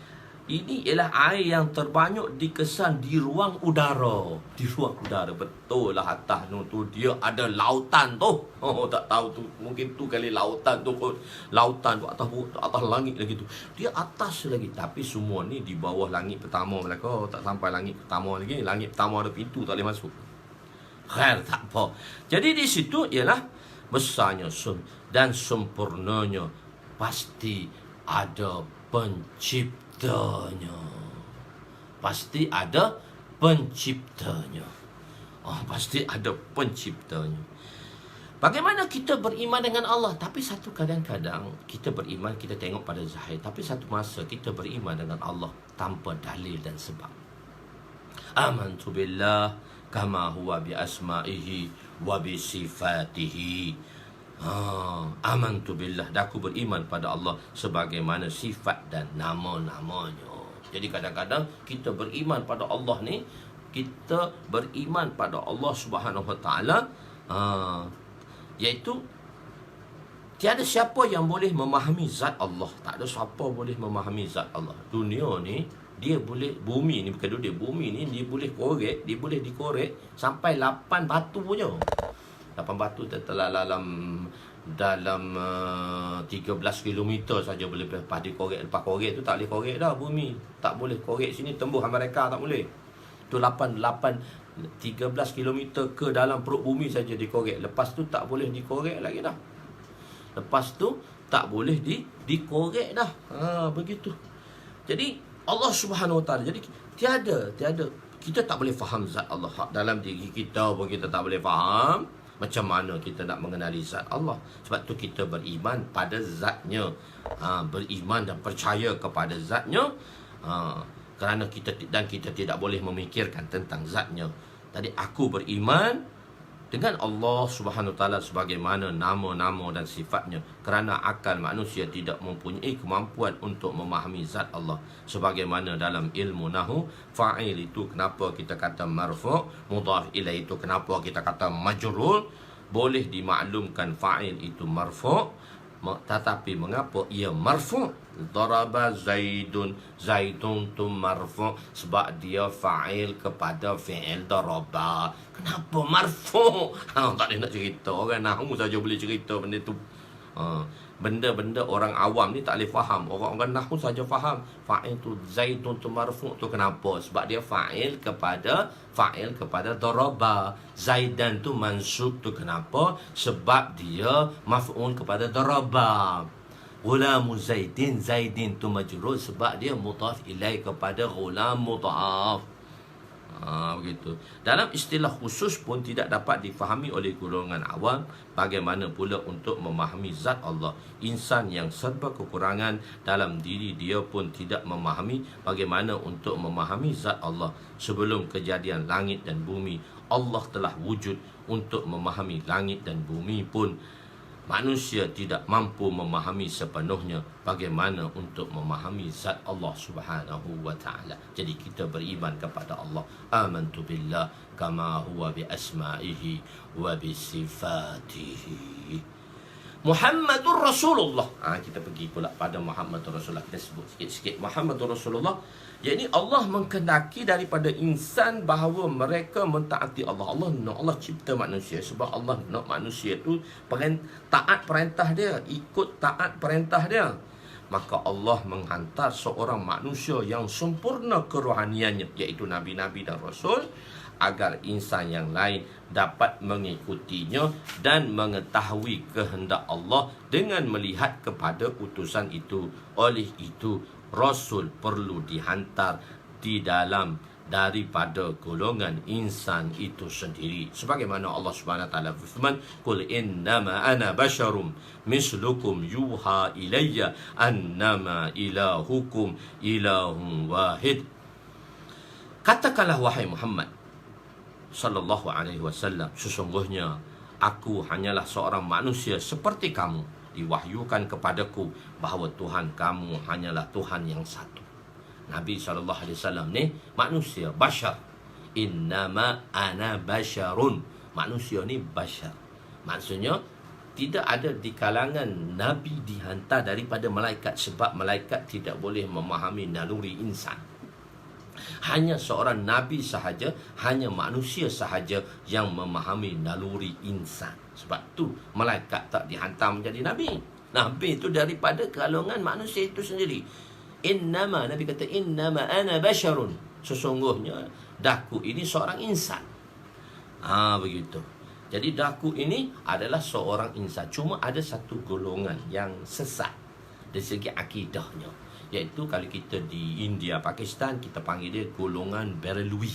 Ini ialah air yang terbanyak dikesan di ruang udara. Di ruang udara, betul lah atas tu dia ada lautan tu. Tak tahu tu, mungkin tu kali lautan tu pun. Lautan tu atas langit lagi tu. Dia atas lagi, tapi semua ni di bawah langit pertama Melaka. Tak sampai langit pertama lagi. Langit pertama ada pintu, tak boleh masuk. Khair, tak apa. Jadi di situ ialah besarnya dan sempurnanya pasti ada penciptanya. Pasti ada penciptanya. Pasti ada penciptanya. Bagaimana kita beriman dengan Allah? Tapi satu kadang-kadang kita beriman, kita tengok pada zahir. Tapi satu masa kita beriman dengan Allah tanpa dalil dan sebab. Amantu billah kama huwa bi asma'ihi wa bi sifatihi. Amantu billah, aku beriman pada Allah sebagaimana sifat dan nama-namanya. Jadi kadang-kadang kita beriman pada Allah ni, kita beriman pada Allah Subhanahu Wa Taala, iaitu tiada siapa yang boleh memahami zat Allah. Tak ada siapa boleh memahami zat Allah. Dunia ni dia boleh, bumi ni bukan dunia, bumi ni dia boleh korek, dia boleh dikorek sampai 8 batu punya. 8 batu telah dalam 13 km saja boleh lepas dikorek. Lepas korek tu tak boleh korek dah bumi. Tak boleh korek sini tembus Amerika, tak boleh. Tu 13 km ke dalam perut bumi saja dikorek. Lepas tu tak boleh dikorek lagi dah. Lepas tu tak boleh dikorek dah. Begitu. Jadi Allah Subhanahu Wa Taala, jadi tiada kita tak boleh faham zat Allah dalam diri kita pun kita tak boleh faham. Macam mana kita nak mengenali zat Allah? Sebab tu kita beriman pada zatnya, beriman dan percaya kepada zatnya, kerana kita tidak boleh memikirkan tentang zatnya. Tadi aku beriman dengan Allah Subhanahu Wa Taala sebagaimana nama-nama dan sifatnya, kerana akal manusia tidak mempunyai kemampuan untuk memahami zat Allah. Sebagaimana dalam ilmu nahwu, fa'il itu kenapa kita kata marfu', mudhaf ilaih itu kenapa kita kata majrur. Boleh dimaklumkan fa'il itu marfu', tetapi mengapa ia marfu'? Daraba Zaidun, Zaidun tu marfu' sebab dia fa'il kepada fi'il daraba. Kenapa marfu'? Tak ada nak cerita. Orang nahwu saja boleh cerita benda tu. Benda-benda orang awam ni tak boleh faham. Orang-orang nahwu saja faham. Fa'il tu Zaidun tu marfu' tu kenapa? Sebab dia fa'il kepada daraba. Zaidan tu mansub tu kenapa? Sebab dia maf'ul kepada daraba. Ghulam Zaidin, Zaidin tu majrur sebab dia mudhaf ilaih kepada ghulam mudhaf. Begitu. Dalam istilah khusus pun tidak dapat difahami oleh golongan awam. Bagaimana pula untuk memahami zat Allah? Insan yang serba kekurangan dalam diri dia pun tidak memahami bagaimana untuk memahami zat Allah. Sebelum kejadian langit dan bumi, Allah telah wujud. Untuk memahami langit dan bumi pun manusia tidak mampu memahami sepenuhnya bagaimana untuk memahami zat Allah Subhanahu wa Ta'ala. Jadi kita beriman kepada Allah. Amantu billah kama huwa bi asma'ihi wa bi sifatihi. Muhammadur Rasulullah. Kita pergi pula pada Muhammadur Rasulullah. Kita sebut sikit-sikit Muhammadur Rasulullah. Yakni Allah menghendaki daripada insan bahawa mereka mentaati Allah. Allah cipta manusia sebab Allah nak manusia tu taat perintah dia, ikut taat perintah dia. Maka Allah menghantar seorang manusia yang sempurna kerohaniannya, iaitu nabi-nabi dan rasul, agar insan yang lain dapat mengikutinya dan mengetahui kehendak Allah dengan melihat kepada utusan itu. Oleh itu, Rasul perlu dihantar di dalam daripada golongan insan itu sendiri. Sebagaimana Allah Subhanahu Wa Taala berfirman, "Qul innama ana basyarum mislukum yuha ilayya annama ilahukum ilahun wahid." Katakanlah wahai Muhammad sallallahu alaihi wasallam, sesungguhnya aku hanyalah seorang manusia seperti kamu. Diwahyukan kepadaku bahawa Tuhan kamu hanyalah Tuhan yang satu. Nabi SAW ni manusia, bashar. Innama ana basyarun. Manusia ni bashar. Maksudnya tidak ada di kalangan Nabi dihantar daripada malaikat, sebab malaikat tidak boleh memahami naluri insan. Hanya seorang Nabi sahaja, hanya manusia sahaja yang memahami naluri insan. Sebab tu malaikat tak dihantar menjadi Nabi. Nabi itu daripada kalangan manusia itu sendiri. Innama, Nabi kata innama ana basyarun. Sesungguhnya daku ini seorang insan. Begitu. Jadi daku ini adalah seorang insan. Cuma ada satu golongan yang sesat dari segi akidahnya, iaitu kalau kita di India, Pakistan, kita panggil dia golongan Barelwi.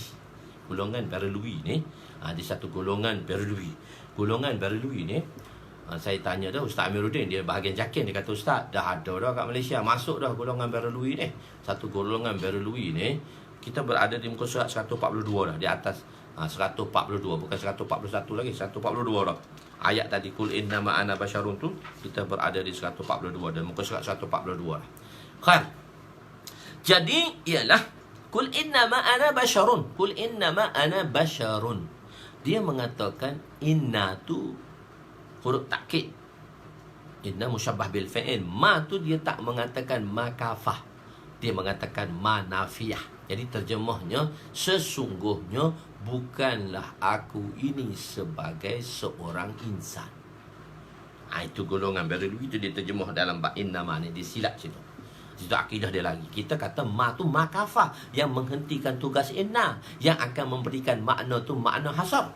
Golongan Barelwi ni, ada satu golongan Barelwi. Golongan Barelwi ni, saya tanya dah Ustaz Amiruddin, dia bahagian Jakin, dia kata, Ustaz, dah ada dah kat Malaysia, masuk dah golongan Barelwi ni. Satu golongan Barelwi ni, kita berada di muka surat 142 dah, di atas 142, bukan 141 lagi, 142 dah. Ayat tadi, Qul innama ana basyarun tu, kita berada di 142 dan muka surat 142 dah. Kan? Jadi ialah Qul innama ana basyarun. Qul innama ana basyarun. Dia mengatakan inna tu huruf takkid. Inna musyabbah bil fi'il. Ma tu dia tak mengatakan makafah. Dia mengatakan manafiyah. Jadi terjemahnya, sesungguhnya bukanlah aku ini sebagai seorang insan. Itu golongan Barelwi itu dia terjemah dalam bab innama ni, dia silap situ. Itu akidah dia lagi. Kita kata ma tu makafah, yang menghentikan tugas inna, yang akan memberikan makna tu makna hasar.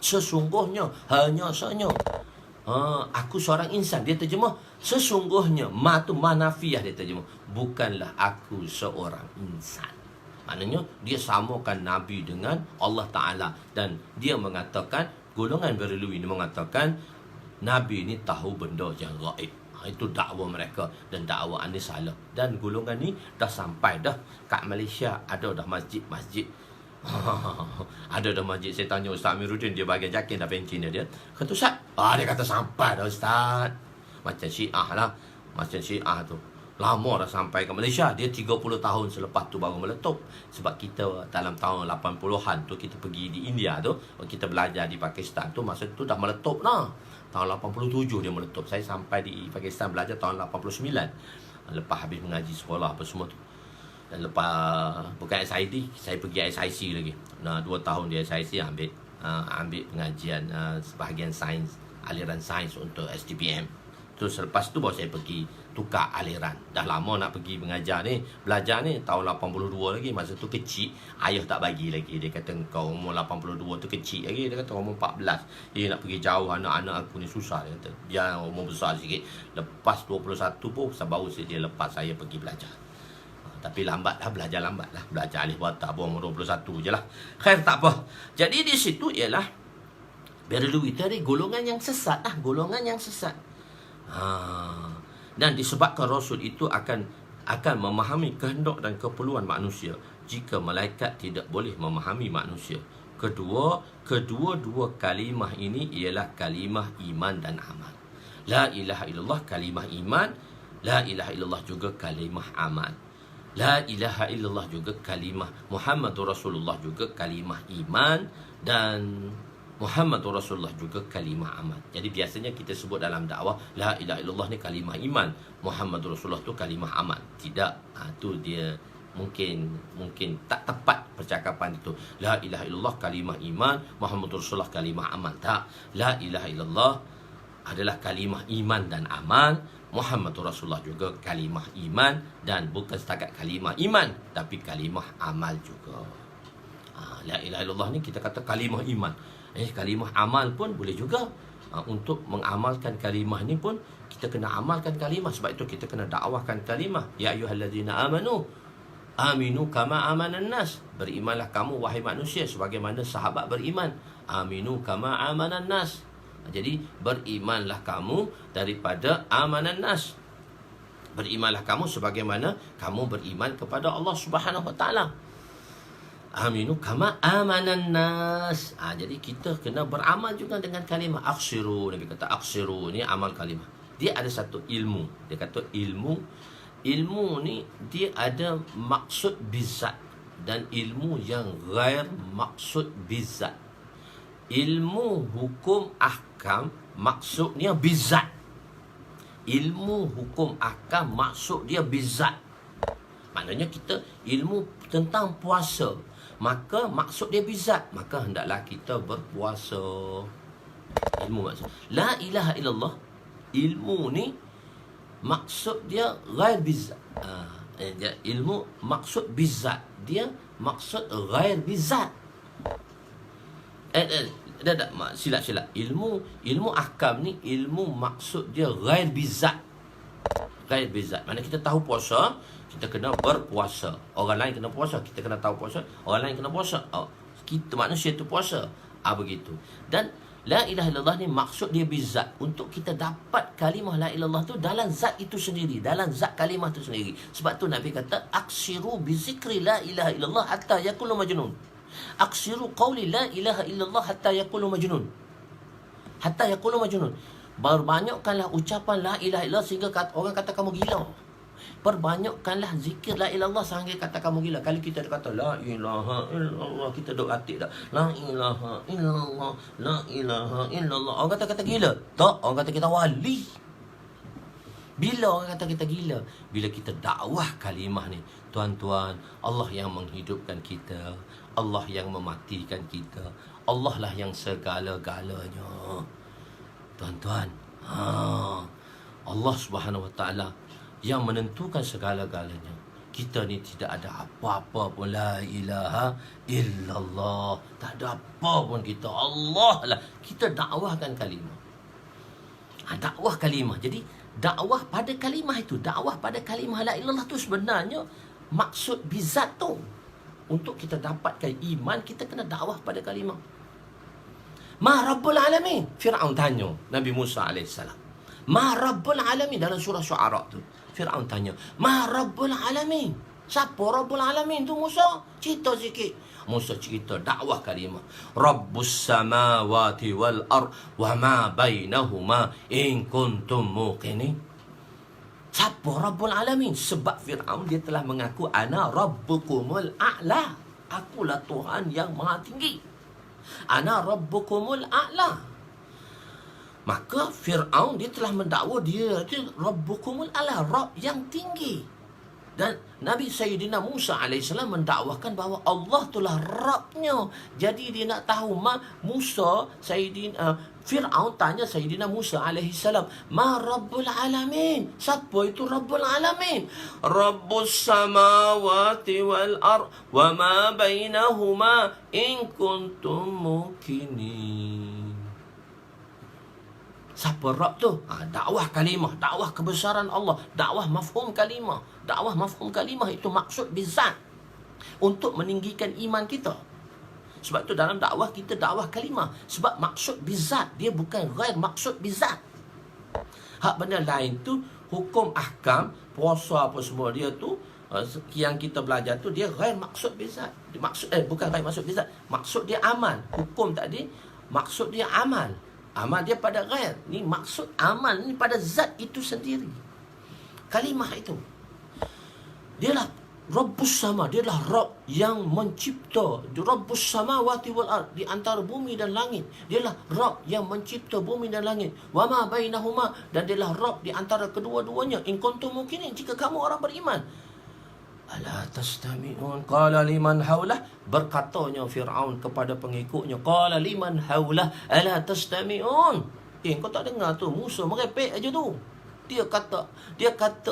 Sesungguhnya, hanya sahaja aku seorang insan. Dia terjemah sesungguhnya, ma tu manafiyah, dia terjemah bukanlah aku seorang insan. Maknanya dia samakan Nabi dengan Allah Ta'ala, dan dia mengatakan golongan Berlawi ini mengatakan Nabi ni tahu benda yang gaib. Itu dakwa mereka, dan dakwa ni salah. Dan golongan ni dah sampai dah kat Malaysia, ada dah masjid-masjid. Ada dah masjid. Saya tanya Ustaz Amiruddin, dia bagian jakin dah pencin dia. Kata Ustaz, dia kata sampai dah Ustaz. Macam Syiah lah. Macam Syiah tu lama dah sampai ke Malaysia. Dia 30 tahun selepas tu baru meletup. Sebab kita dalam tahun 80-an tu, kita pergi di India tu, kita belajar di Pakistan tu, masa tu dah meletup lah. Tahun 87 dia meletup. Saya sampai di Pakistan belajar tahun 89. Lepas habis mengaji sekolah apa semua tu. Dan lepas bukan SID, saya pergi SIC lagi. 2 tahun di SIC ambil pengajian sebahagian sains, aliran sains untuk STPM. Terus selepas tu baru saya pergi tukar aliran. Dah lama nak pergi mengajar ni, belajar ni tahun 82 lagi. Masa tu kecil, ayah tak bagi lagi. Dia kata kau umur 82 tu kecil lagi. Dia kata umur 14. Nak pergi jauh, anak-anak aku ni susah. Dia kata dia umur besar sikit. Lepas 21 pun baru dia lepas saya pergi belajar. Tapi lambat lah, belajar lambat lah. Belajar alif bata pun umur 21 je lah. Khair, tak apa. Jadi di situ ialah Berlawi tadi golongan yang sesat lah. Golongan yang sesat. Dan disebabkan Rasul itu akan memahami kehendak dan keperluan manusia, jika malaikat tidak boleh memahami manusia. Kedua-dua kalimah ini ialah kalimah iman dan amal. La ilaha illallah kalimah iman, la ilaha illallah juga kalimah amal. La ilaha illallah juga kalimah Muhammadur Rasulullah juga kalimah iman, dan Muhammadur Rasulullah juga kalimah amal. Jadi biasanya kita sebut dalam dakwah, la ilaha illallah ni kalimah iman, Muhammadur Rasulullah tu kalimah amal. Tidak, tu dia mungkin tak tepat percakapan itu. La ilaha illallah kalimah iman, Muhammadur Rasulullah kalimah amal. Tak, la ilaha illallah adalah kalimah iman dan amal, Muhammadur Rasulullah juga kalimah iman, dan bukan setakat kalimah iman, tapi kalimah amal juga. La ilaha illallah ni kita kata kalimah iman. Kalimah amal pun boleh juga. Untuk mengamalkan kalimah ni pun kita kena amalkan kalimah. Sebab itu kita kena dakwahkan kalimah. Ya ayyuhallazina amanu aminu kama amanan nas. Berimanlah kamu wahai manusia sebagaimana sahabat beriman. Aminu kama amanan nas. Jadi berimanlah kamu daripada amanan nas. Berimanlah kamu sebagaimana kamu beriman kepada Allah Subhanahu Wa Taala. Aminu kama amanan nas. Jadi kita kena beramal juga dengan kalimah aksiru. Nabi kata aksiru ni amal kalimah. Dia ada satu ilmu. Dia kata ilmu ni dia ada maksud bizat dan ilmu yang ghair maksud bizat. Ilmu hukum ahkam maksudnya bizat. Ilmu hukum ahkam maksud dia bizat. Maknanya kita ilmu tentang puasa, maka maksud dia bizat, maka hendaklah kita berpuasa. Ilmu maksud la ilaha illallah, ilmu ni maksud dia ghair bizat. Ilmu maksud bizat, dia maksud ghair bizat. Silap. Ilmu ahkam ni ilmu maksud dia ghair bizat. Ghair bizat. Mana kita tahu puasa, kita kena berpuasa. Orang lain kena puasa, kita kena tahu puasa. Orang lain kena puasa, kita manusia tu puasa. Begitu. Dan la ilaha illallah ni maksud dia bizat. Untuk kita dapat kalimah la ilallah tu dalam zat itu sendiri, dalam zat kalimah tu sendiri. Sebab tu Nabi kata aksiru bizikri la ilaha illallah hatta yakulu majnun. Aksiru qawli la ilaha illallah hatta yakulu majnun. Hatta yakulu majnun. Berbanyakkanlah ucapan la ilaha illallah sehingga orang kata kamu gila. Perbanyakkanlah zikir la ilallah sehingga kata kamu gila. Kalau kita kata la ilaha illallah, kita duk atik tak? La ilaha illallah, la ilaha illallah. Orang kata gila. Tak, orang kata kita wali. Bila orang kata kita gila? Bila kita dakwah kalimah ni. Tuan-tuan, Allah yang menghidupkan kita, Allah yang mematikan kita, Allah lah yang segala-galanya. Tuan-tuan, Allah Subhanahu Wa Taala yang menentukan segala-galanya. Kita ni tidak ada apa-apa pun. La ilaha illallah, tak ada apa pun kita. Allah lah. Kita dakwahkan kalimah. Dakwah kalimah. Jadi dakwah pada kalimah itu, dakwah pada kalimah la ilallah tu sebenarnya maksud bizat tu. Untuk kita dapatkan iman, kita kena dakwah pada kalimah. Ma Rabbul Alamin? Fir'aun tanya Nabi Musa alaihissalam. Ma Rabbul Alamin? Dalam surah Syu'ara tu Fir'aun tanya, Ma Rabbul Alamin? Siapa Rabbul Alamin tu Musa? Cerita sikit. Musa cerita dakwah kalimah Rabbus samawati wal ard wa ma bainahuma in kuntum muqinin. Siapa Rabbul Alamin? Sebab Fir'aun dia telah mengaku ana rabbukumul a'la. Akulah Tuhan yang maha tinggi. Ana rabbukumul a'la. Maka Fir'aun dia telah mendakwa dia rabbukumul a'la, Rabb yang tinggi. Dan Nabi Sayyidina Musa alaihissalam mendakwahkan bahawa Allah itulah Rabbnya. Jadi dia nak tahu Fir'aun tanya Sayyidina Musa alaihissalam, Ma Rabbul Alamin? Siapa itu Rabbul Alamin? Rabbus samawati wal ard wa ma bainahuma in kuntum mukinin. Siapa Rabb tu? Dakwah kalimah, dakwah kebesaran Allah, dakwah mafhum kalimah. Dakwah mafhum kalimah itu maksud bizat untuk meninggikan iman kita. Sebab tu dalam dakwah kita dakwah kalimah. Sebab maksud bizat, dia bukan ghair maksud bizat. Hak benda lain tu, hukum ahkam, puasa apa semua dia tu, yang kita belajar tu dia ghair maksud bizat. Bukan ghair maksud bizat. Maksud dia amal. Hukum tadi, maksud dia amal. Amal dia pada ghair. Ni maksud amal ni pada zat itu sendiri. Kalimah itu. Dialah Rabbus sama. Dialah Rabb yang mencipta. Rabbus samawati wal ard. Di antara bumi dan langit. Dialah Rabb yang mencipta bumi dan langit. Wa ma bainahuma. Dan dialah Rabb di antara kedua-duanya. In kuntum mukinin. Jika kamu orang beriman. Ala tastami'un qala liman haulah. Berkatanya Fir'aun kepada pengikutnya, qala liman haulah ala tastami'un. Kau tak dengar tu Musa merepek aja tu. Dia kata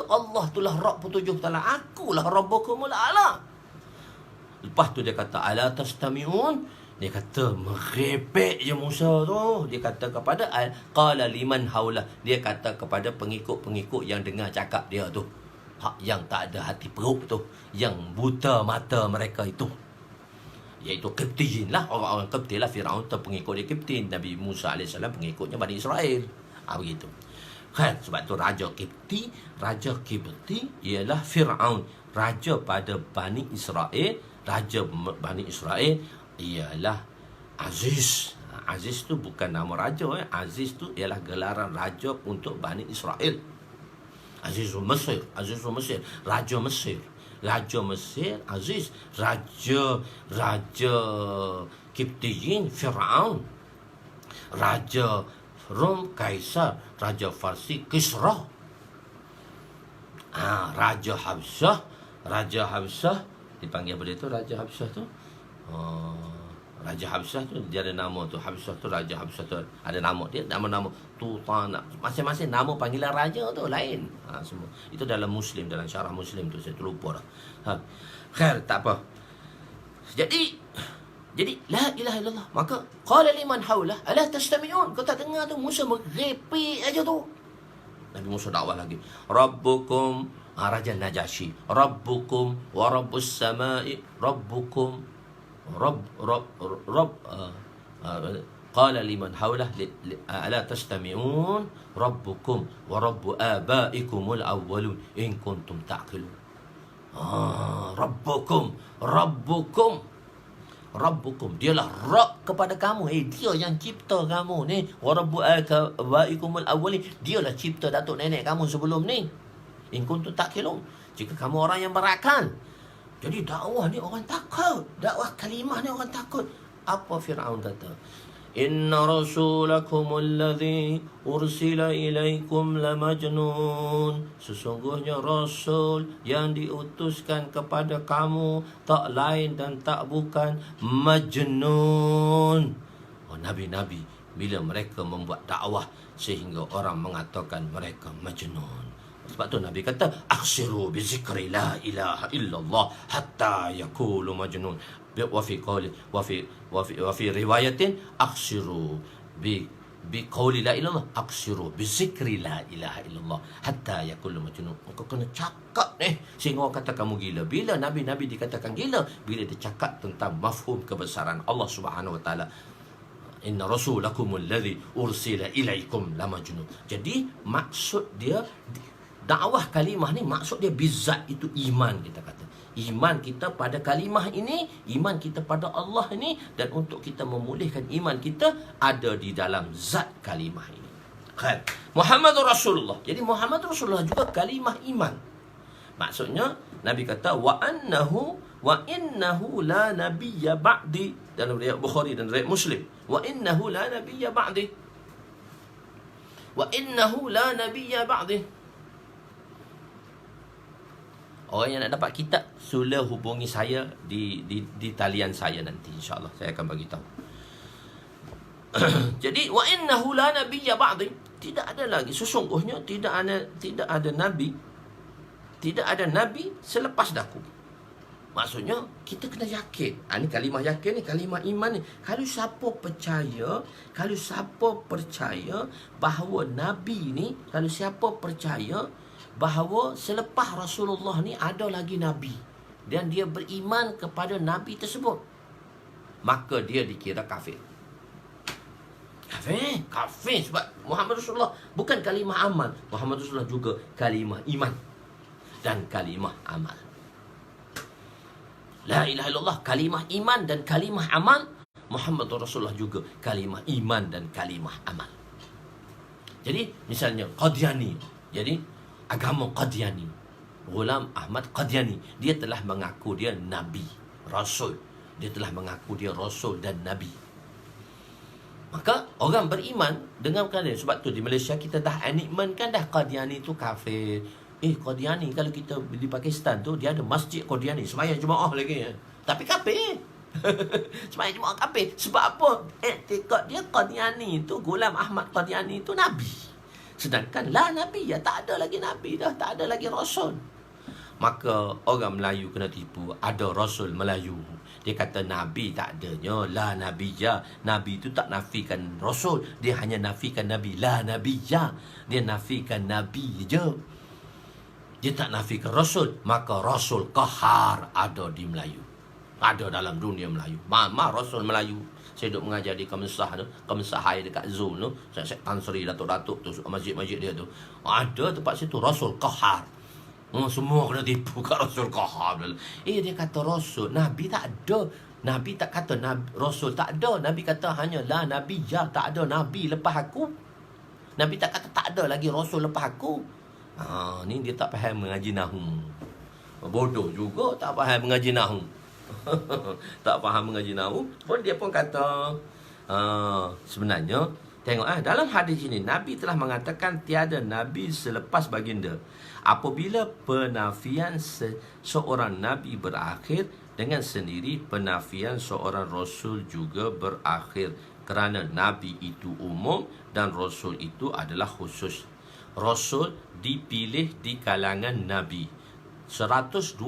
Allah itulah Rabb petujuh taala. Akulah Rabbukumul a'la. Lepas tu dia kata ala tastami'un. Dia kata merepek je Musa tu. Dia kata kepada qala liman haulah. Dia kata kepada pengikut-pengikut yang dengar cakap dia tu. Yang tak ada hati perut tu, yang buta mata mereka itu, iaitu Qibtiyin lah. Orang-orang Qibti lah. Fir'aun tu pengikut dia Qibti. Nabi Musa AS pengikutnya Bani Israel. Begitu. Sebab tu Raja Qibti ialah Fir'aun. Raja pada Bani Israel. Raja Bani Israel ialah Aziz. Aziz tu bukan nama raja. Aziz tu ialah gelaran raja untuk Bani Israel. Azizul Mesir, Raja Mesir, Aziz, Raja Qibtiyin, Fir'aun, Raja Rom, Kaisar, Raja Farsi, Kisra, Raja Habsyah, dipanggil apa dia tu, Raja Habsyah tu? Raja Habsyah tu dia ada nama tu. Habsyah tu, Raja Habsyah tu ada nama dia, nama-nama Tutana. Masing-masing nama panggilan raja tu lain. Semua itu dalam Muslim, dalam syarah Muslim tu saya terlupa dah. Khair, tak apa. Jadi la ilaha illallah. Maka qala liman haulah ala tastami'un. Kau tak dengar tu Musa merepek aja tu. Nabi Musa dakwah lagi. Rabbukum, Raja Najasyi. Rabbukum wa rabbus samai. Rabbukum qala liman haulah ala tastami'un rabbukum wa rabbu abaikumul awwalun in kuntum ta'qilun. Rabbukum dialah Rabb kepada kamu. Dia yang cipta kamu ni. Wa rabbu abaikumul awwalin. Dialah cipta datuk nenek kamu sebelum ni. In kuntum ta'qilun. Jika kamu orang yang berakal. Jadi dakwah ni orang takut. Dakwah kalimah ni orang takut. Apa Fir'aun kata? Inna rasulakumul ladzi ursila ilaikum lamajnun. Sesungguhnya Rasul yang diutuskan kepada kamu tak lain dan tak bukan Majnun. Nabi-nabi bila mereka membuat dakwah sehingga orang mengatakan mereka Majnun. Sebab tu Nabi kata aksiru bi zikri la ilaha illallah hatta yakulu majnun. Wa fi qawli wa fi riwayatin aksiru bi qawli la ilallah, aksiru bi zikri la ilaha illallah hatta yakulu majnun. Kau kena cakap sehingga orang kata kamu gila. Bila nabi-nabi dikatakan gila? Bila dia cakap tentang mafhum kebesaran Allah Subhanahu wa taala. inna rasulakumul ladzi ursila ilaikum lamajnun. Jadi maksud dia dakwah kalimah ni, maksud dia bizat itu iman, kita kata. Iman kita pada kalimah ini, iman kita pada Allah ini, dan untuk kita memulihkan iman kita ada di dalam zat kalimah ini. Khair. Muhammadur Rasulullah. Jadi Muhammad Rasulullah juga kalimah iman. Maksudnya Nabi kata wa innahu la nabiyya ba'di, dalam riwayat Bukhari dan riwayat Muslim. Wa innahu la nabiyya ba'di. Wa innahu la nabiyya ba'di. Orang yang nak dapat kitab, sila hubungi saya di talian saya nanti, insya-Allah saya akan bagi tahu. Jadi wa innahu la nabiyya ba'di, tidak ada lagi, sesungguhnya tidak ada nabi selepas daku. Maksudnya kita kena yakin. Ini kalimah yakin ni, kalimah iman ni. Kalau siapa percaya bahawa nabi ni, kalau siapa percaya bahawa selepas Rasulullah ni ada lagi nabi, dan dia beriman kepada nabi tersebut, maka dia dikira kafir. Kafir sebab Muhammad Rasulullah bukan kalimah amal. Muhammad Rasulullah juga kalimah iman dan kalimah amal. La ilaha illallah kalimah iman dan kalimah amal. Muhammad Rasulullah juga kalimah iman dan kalimah amal. Jadi misalnya Qadiani, jadi agama Qadiani, Ghulam Ahmad Qadiani, dia telah mengaku dia nabi, rasul. Dia telah mengaku dia rasul dan nabi. Maka orang beriman dengan perkara. Sebab tu di Malaysia kita dah enactment kan dah, Qadiani tu kafir. Qadiani, kalau kita di Pakistan tu dia ada masjid Qadiani, sembahyang jemaah lagi ya. Tapi kafir. Sembahyang jemaah kafir. Sebab apa? Etikad dia Qadiani tu, Ghulam Ahmad Qadiani tu nabi. Sedangkan la nabi, ya tak ada lagi nabi dah, tak ada lagi rasul. Maka orang Melayu kena tipu, ada rasul Melayu. Dia kata nabi tak adanya, la nabiyya. Nabi itu tak nafikan rasul, dia hanya nafikan nabi. La nabiyya, dia nafikan nabi je, dia tak nafikan rasul. Maka rasul qahar ada di Melayu, ada dalam dunia Melayu. Mama rasul Melayu. Saya duduk mengajar di Kemensah tu, Kemensah High dekat Zoom tu, Syekh Tan Sri Datuk-datuk tu, masjid-masjid dia tu. Ada tempat situ rasul qahar. Semua kena tipu kat rasul qahar. Dia kata rasul, nabi tak ada. Nabi tak kata rasul tak ada. Nabi kata hanya la nabi, ya tak ada nabi lepas aku. Nabi tak kata tak ada lagi rasul lepas aku. Ni dia tak faham mengaji nahu. Bodoh juga tak faham mengaji nahu. Tak faham mengaji nahu pun dia pun kata sebenarnya tengok dalam hadis ini Nabi telah mengatakan tiada nabi selepas baginda. Apabila penafian seorang nabi berakhir, dengan sendiri penafian seorang rasul juga berakhir, kerana nabi itu umum dan rasul itu adalah khusus. Rasul dipilih di kalangan nabi 124,000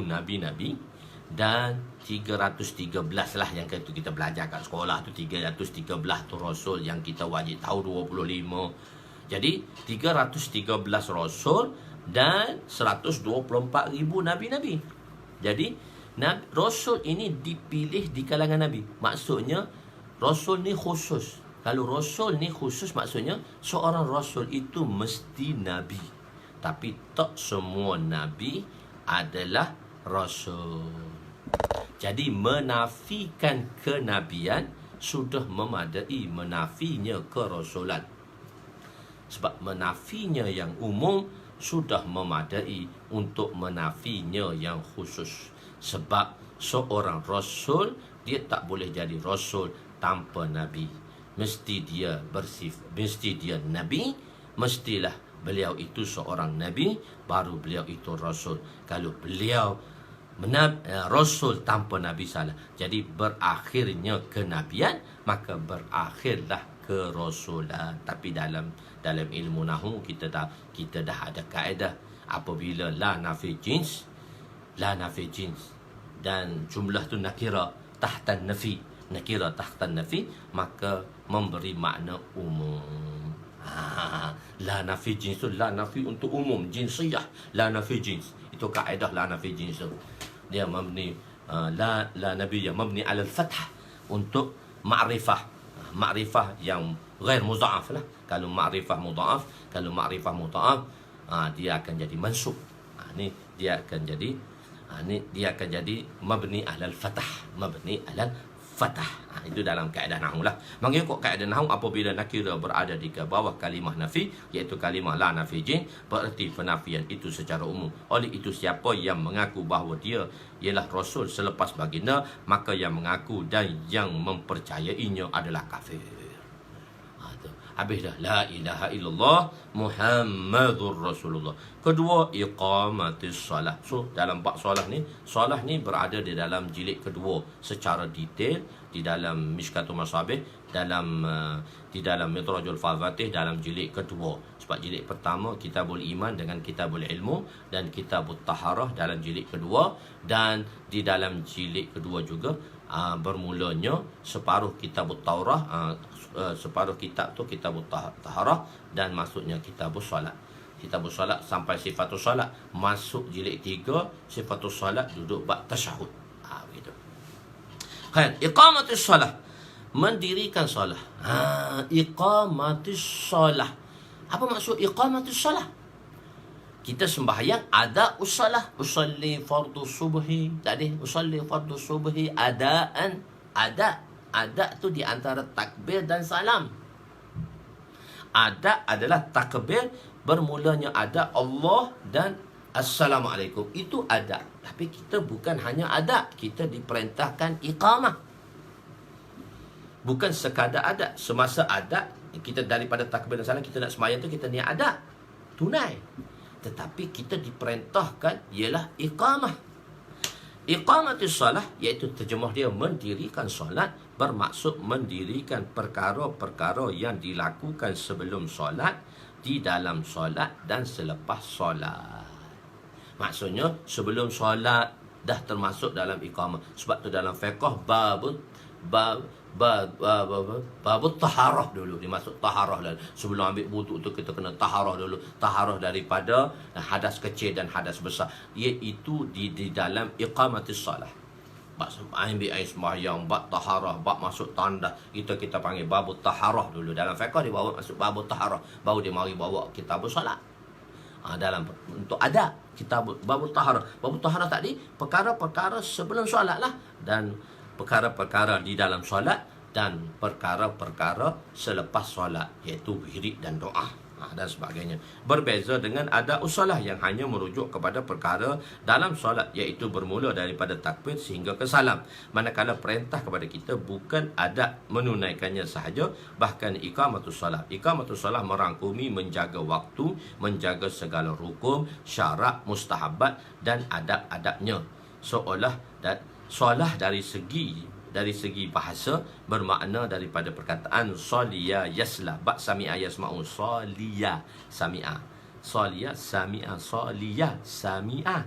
nabi-nabi dan 313 lah yang itu kita belajar kat sekolah tu, 313 tu rasul yang kita wajib tahu 25. Jadi 313 rasul dan 124,000 nabi-nabi. Jadi rasul ini dipilih di kalangan nabi. Maksudnya rasul ni khusus. Kalau rasul ni khusus, maksudnya seorang rasul itu mesti nabi. Tapi tak semua nabi adalah rasul. Jadi menafikan kenabian sudah memadai menafinya kerasulan. Sebab menafinya yang umum sudah memadai untuk menafinya yang khusus. Sebab seorang rasul, dia tak boleh jadi rasul tanpa nabi. Mesti dia mesti dia nabi, mestilah beliau itu seorang nabi, baru beliau itu rasul. Kalau beliau rasul tanpa nabi salah. Jadi berakhirnya kenabian, maka berakhirlah kerasulan. Tapi dalam ilmu nahwu kita dah ada kaedah, apabila la nafi jins dan jumlah tu nakira tahtan nafi, maka memberi makna umum. La nafi jins tu la nafi untuk umum, jinsiyah, la nafi jins. Itu kaedah la nafi jins tu. Dia mabni la nabiyya mabni ala al-fathah untuk ma'rifah. Ma'rifah yang ghair mudha'af lah. Kalau ma'rifah mudha'af, dia akan jadi mansub. Ni dia akan jadi mabni alal fatah. Itu dalam kaedah nahwu lah. Mengikut kaedah nahwu, apabila nakirah berada di bawah kalimah nafi, iaitu kalimah la nafi jin, berarti penafian itu secara umum. Oleh itu, siapa yang mengaku bahawa dia ialah Rasul selepas baginda, maka yang mengaku dan yang mempercayainya adalah kafir. Habis dah. La ilaha illallah Muhammadur Rasulullah. Kedua, iqamatis salah. So, dalam bab solah ni berada di dalam jilid kedua secara detail di dalam Mishkatul Masabih, di dalam Midrajul Fafatih dalam jilid kedua. Sebab jilid pertama Kitabul Iman dengan Kitabul Ilmu dan Kitabut Taharah dalam jilid kedua, dan di dalam jilid kedua juga bermulanya separuh Kitabut Taurah, separuh kitab tu Kitabut Taharah, dan masuknya Kitabus Salat. Kitabus Salat sampai Sifatus Salat, masuk jilid 3 Sifatus Salat, duduk bab tasyahud. Begitu. Kan, iqamatis salah, mendirikan solah. Iqamatis salah. Apa maksud iqamatis salah? Kita sembahyang ada usalah, usalli fardu subhi. Tadi usalli fardu subhi adaan. Ada tu di antara takbir dan salam. Ada adalah takbir, bermulanya ada Allah dan Assalamualaikum. Itu ada. Tapi kita bukan hanya ada, kita diperintahkan iqamah. Bukan sekadar ada. Semasa ada, kita daripada takbir dan salam, kita nak sembahyang tu kita niat ada, tunai. Tetapi kita diperintahkan ialah iqamah. Iqamatis salah, iaitu terjemah dia mendirikan solat, bermaksud mendirikan perkara-perkara yang dilakukan sebelum solat, di dalam solat dan selepas solat. Maksudnya sebelum solat dah termasuk dalam iqamah. Sebab tu dalam fiqh babut taharah dulu, dimasuk taharah dulu. Sebelum ambil wudu tu kita kena taharah dulu. Taharah daripada hadas kecil dan hadas besar, iaitu di dalam iqamatis salah. Bab ambil air sembahyang, bab taharah, bab masuk tanda, kita panggil babut taharah dulu. Dalam fiqh dia bawa masuk babut taharah, baru dia mari bawa kitabus salat. Dalam untuk ada kitab babut taharah. Babut taharah tadi perkara-perkara sebelum solat lah, dan perkara-perkara di dalam solat, dan perkara-perkara selepas solat, iaitu wirid dan doa dan sebagainya. Berbeza dengan ada usalah yang hanya merujuk kepada perkara dalam solat, iaitu bermula daripada takbir sehingga ke salam. Manakala perintah kepada kita bukan ada menunaikannya sahaja, bahkan iqamatus salat. Iqamatus salat merangkumi menjaga waktu, menjaga segala rukun, syarat, mustahabat dan adab-adabnya. Seolah dan solah dari segi bahasa bermakna daripada perkataan soliya yasla, bak sami'a yasma'u, soliya sami'a, soliya sami'a, soliya sami'a,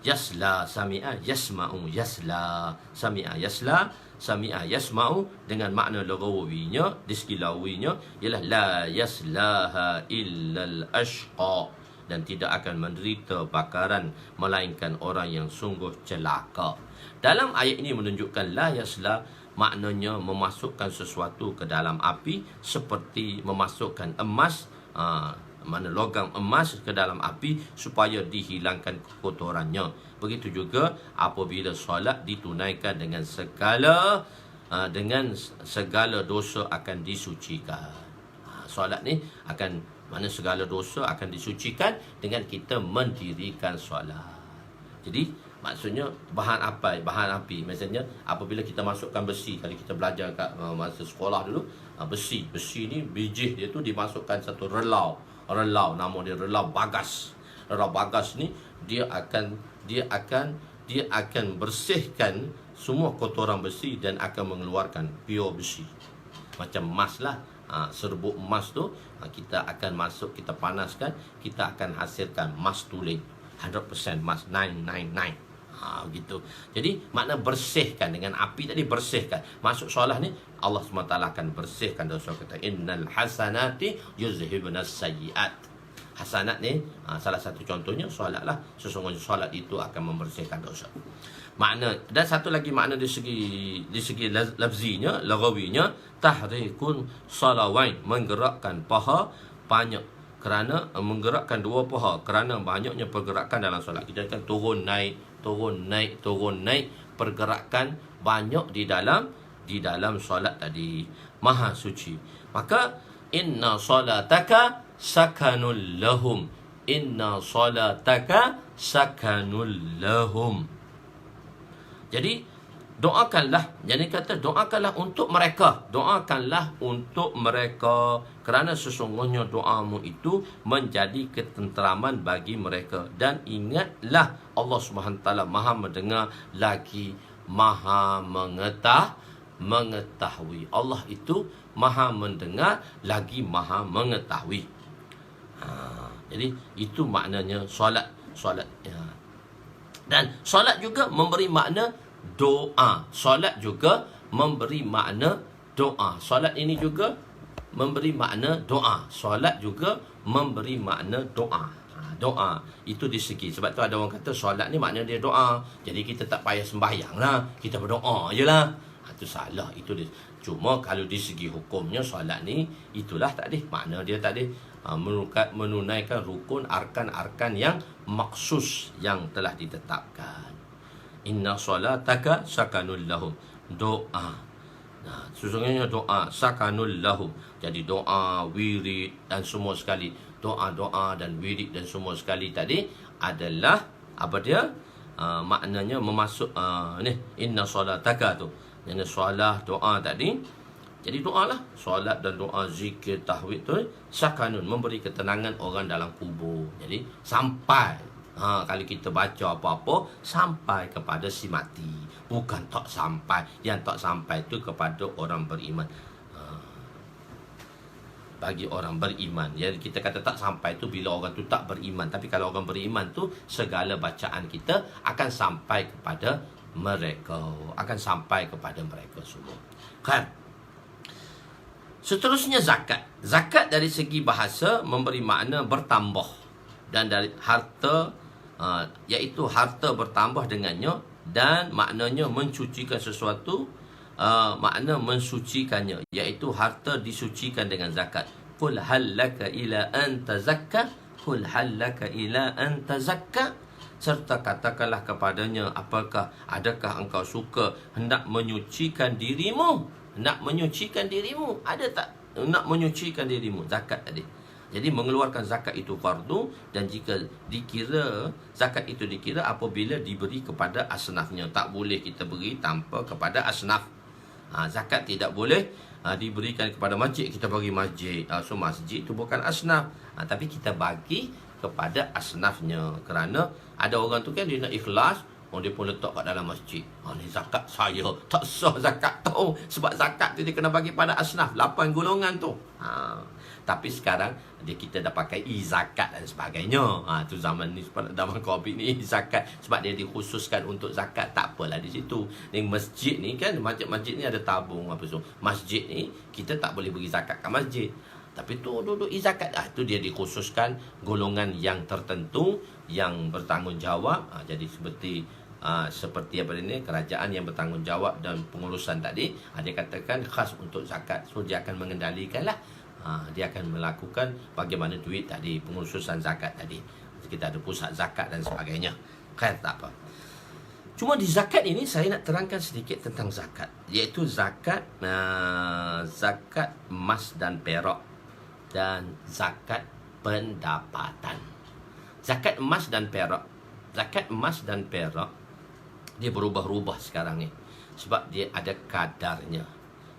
yasla sami'a, yasma'u yasla, sami'a yasla, sami'a yasma'u. Dengan makna lughawinya, di segi lughawinya ialah la yaslaha illal ashqa, dan tidak akan menderita bakaran melainkan orang yang sungguh celaka. Dalam ayat ini menunjukkan la yasla, maknanya memasukkan sesuatu ke dalam api, seperti memasukkan emas, logam emas ke dalam api supaya dihilangkan kekotorannya. Begitu juga apabila solat ditunaikan dengan segala dosa akan disucikan. Solat ni akan, mana segala dosa akan disucikan dengan kita mendirikan solat. Jadi maksudnya bahan api. Misalnya apabila kita masukkan besi, kalau kita belajar kat masa sekolah dulu, besi ni biji dia tu dimasukkan satu relau, nama dia relau bagas. Relau bagas ni dia akan bersihkan semua kotoran besi dan akan mengeluarkan pure besi. Macam emas lah, serbuk emas tu kita akan masuk, kita panaskan, kita akan hasilkan emas tuling 100% emas 999. Gitu. Jadi makna bersihkan dengan api tadi, bersihkan. Masuk solat ni Allah SWT akan bersihkan dosa kita. Innal hasanati yuzhibunas sayyiat. Hasanat ni salah satu contohnya solat lah. Sesungguhnya solat itu akan membersihkan dosa. Makna, dan satu lagi makna di segi lafzinya, lagawinya, tahrikun salawain, menggerakkan paha banyak, kerana menggerakkan dua paha kerana banyaknya pergerakan dalam solat. Kita akan turun naik, turun naik, turun naik, pergerakan banyak di dalam solat tadi. Maha suci. Maka inna salataka sakanul lahum, inna salataka sakanul lahum. Jadi doakanlah, jadi kata doakanlah untuk mereka, doakanlah untuk mereka, kerana sesungguhnya doamu itu menjadi ketenteraman bagi mereka. Dan ingatlah Allah SWT Maha mendengar lagi Maha mengetahui. Allah itu Maha mendengar lagi Maha mengetahui. Jadi itu maknanya solat ya. Dan solat juga memberi makna doa. Solat juga memberi makna doa. Solat ini juga memberi makna doa. Solat juga memberi makna doa. Doa itu di segi, sebab tu ada orang kata solat ni makna dia doa, jadi kita tak payah sembahyang lah, kita berdoa je lah. Itu salah. Itu dia. Cuma kalau di segi hukumnya solat ni itulah tadi makna dia tadi, menunaikan rukun arkan-arkan yang maksus yang telah ditetapkan. Inna solataka sakanul lahum, doa. Sesungguhnya doa sakanul lahum. Jadi doa, wirid dan semua sekali, doa-doa dan wirid dan semua sekali tadi adalah apa dia? Maknanya memasuk ni inna solataka tu. Yang solat doa tadi. Jadi doalah, solat dan doa, zikir, tahwid tu sakanun, memberi ketenangan orang dalam kubur. Jadi sampai kalau kita baca apa-apa sampai kepada si mati, bukan tak sampai. Yang tak sampai tu kepada orang beriman. Bagi orang beriman, ya, kita kata tak sampai tu bila orang tu tak beriman. Tapi kalau orang beriman tu segala bacaan kita akan sampai kepada mereka, akan sampai kepada mereka semua. Kan? Seterusnya zakat. Zakat dari segi bahasa memberi makna bertambah, dan dari harta, iaitu harta bertambah dengannya, dan maknanya mencucikan sesuatu, makna mensucikannya, iaitu harta disucikan dengan zakat. Qul hal laka ila an tazakka, qul hal laka ila an tazakka, serta katakanlah kepadanya, adakah engkau suka hendak menyucikan dirimu? Nak menyucikan dirimu, ada tak nak menyucikan dirimu? Zakat tadi. Jadi mengeluarkan zakat itu fardu, dan jika dikira zakat itu dikira apabila diberi kepada asnafnya. Tak boleh kita beri tanpa kepada asnaf. Zakat tidak boleh diberikan kepada masjid, kita bagi masjid. So masjid itu bukan asnaf, tapi kita bagi kepada asnafnya. Kerana ada orang tu kan dia nak ikhlas, dia pun letak kat dalam masjid. Ni zakat saya. Tak sah zakat tu. Sebab zakat tu dia kena bagi pada asnaf, 8 golongan tu. Tapi sekarang kita dah pakai e-zakat dan sebagainya. Tu zaman ni, zaman Covid ni, zakat sebab dia dikhususkan untuk zakat, tak apalah di situ. Ni masjid ni kan, masjid ni ada tabung apa so. Masjid ni kita tak boleh bagi zakat kat masjid. Tapi tu duduk e-zakat, tu dia dikhususkan golongan yang tertentu yang bertanggungjawab. Jadi seperti apa ini, kerajaan yang bertanggungjawab dan pengurusan tadi, dia katakan khas untuk zakat. So dia akan mengendalikan lah, dia akan melakukan bagaimana duit tadi, pengurusan zakat tadi. Kita ada pusat zakat dan sebagainya. Kan tak apa. Cuma di zakat ini saya nak terangkan sedikit tentang zakat, iaitu zakat zakat emas dan perak, dan zakat pendapatan. Zakat emas dan perak. Zakat emas dan perak dia berubah-ubah sekarang ni, sebab dia ada kadarnya.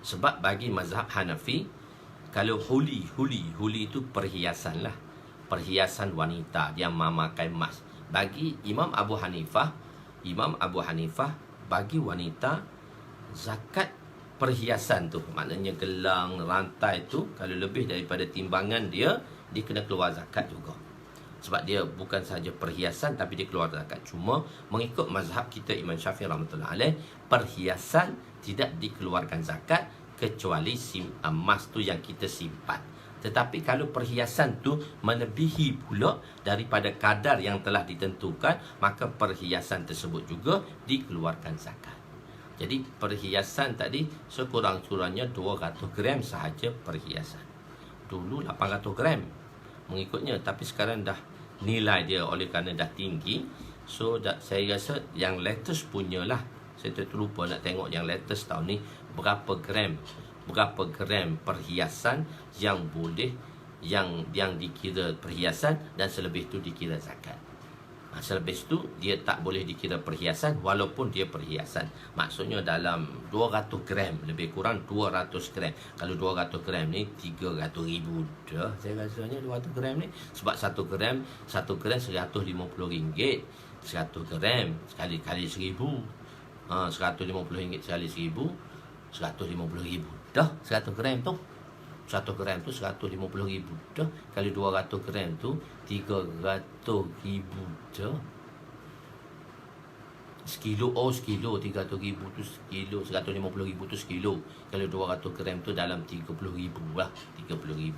Sebab bagi mazhab Hanafi, kalau huli itu perhiasan lah, perhiasan wanita yang memakai emas. Bagi Imam Abu Hanifah bagi wanita zakat perhiasan tu, maknanya gelang, rantai tu, kalau lebih daripada timbangan dia kena keluar zakat juga. Sebab dia bukan sahaja perhiasan, tapi dia keluar zakat. Cuma mengikut mazhab kita Imam Syafi'i rahmatullah alaih, perhiasan tidak dikeluarkan zakat kecuali emas tu yang kita simpan. Tetapi kalau perhiasan tu melebihi pula daripada kadar yang telah ditentukan, maka perhiasan tersebut juga dikeluarkan zakat. Jadi perhiasan tadi sekurang-kurangnya 200 gram sahaja perhiasan. Dulu 800 gram mengikutnya, tapi sekarang dah nilai dia oleh kerana dah tinggi. So saya rasa yang latest punyalah, saya terlupa nak tengok yang latest tahun ni berapa gram perhiasan yang boleh yang dikira perhiasan, dan selebih tu dikira zakat. Selebih tu dia tak boleh dikira perhiasan walaupun dia perhiasan. Maksudnya dalam 200 gram, lebih kurang 200 gram. Kalau 200 gram ni 300 ribu dah saya rasanya 200 gram ni. Sebab 1 gram RM150. 100 gram kali 1000, RM150 kali 1000, RM150,000 dah 100 gram tu. 1 gram tu RM150,000 dah. Kali 200 gram tu RM300,000 dah. Sekilo, sekilo 300,000 tu sekilo, 150,000 tu sekilo. Kalau 200 gram tu dalam 30,000 lah, 30,000.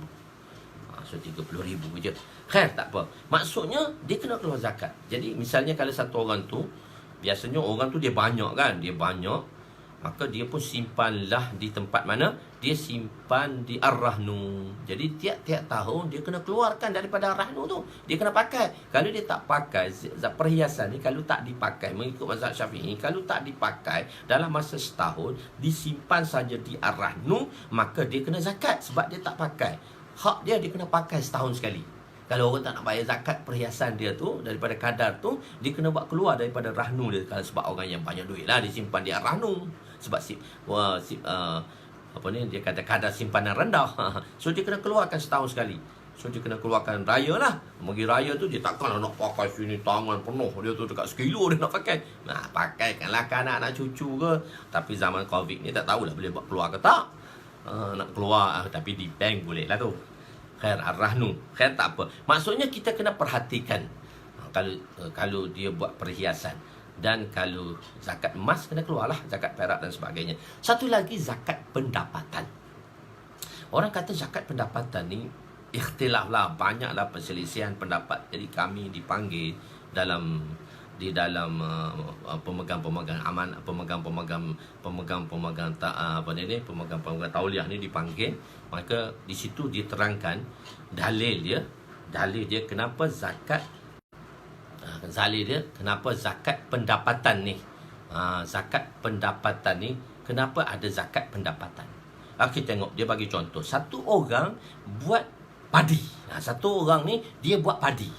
So 30,000 je. Khair, tak apa. Maksudnya dia kena keluar zakat. Jadi misalnya kalau satu orang tu, biasanya orang tu dia banyak kan, dia banyak, maka dia pun simpanlah di tempat mana? Dia simpan di ar-rahnu. Jadi tiap-tiap tahun dia kena keluarkan daripada ar-rahnu tu. Dia kena pakai. Kalau dia tak pakai, perhiasan ni kalau tak dipakai, mengikut mazhab Syafi'i, kalau tak dipakai dalam masa setahun, disimpan saja di ar-rahnu, maka dia kena zakat sebab dia tak pakai. Hak dia kena pakai setahun sekali. Kalau orang tak nak bayar zakat perhiasan dia tu, daripada kadar tu, dia kena buat keluar daripada rahnu dia. Kalau sebab orang yang banyak duit lah, dia simpan di rahnu. Sebab dia kata kadar simpanan rendah. So dia kena keluarkan setahun sekali. So dia kena keluarkan raya lah. Bagi raya tu dia takkan nak pakai sini tangan penuh. Dia tu dekat sekilo dia nak pakai. Nah, pakaikanlah ke anak cucu ke. Tapi zaman Covid ni tak tahulah boleh buat keluar ke tak. Nak keluar tapi di bank boleh lah tu. Khair ar-rahnu. Khair, tak apa. Maksudnya kita kena perhatikan kalau dia buat perhiasan. Dan kalau zakat emas kena keluarlah, zakat perak dan sebagainya. Satu lagi, zakat pendapatan. Orang kata zakat pendapatan ni ikhtilaf lah, banyaklah perselisihan pendapat. Jadi kami dipanggil di dalam pemegang-pemegang tauliah ni dipanggil. Maka di situ diterangkan dalil dia kenapa zakat pendapatan ni. Zakat pendapatan ni, kenapa ada zakat pendapatan? Kita tengok, dia bagi contoh. Satu orang buat padi. Satu orang ni dia buat padi.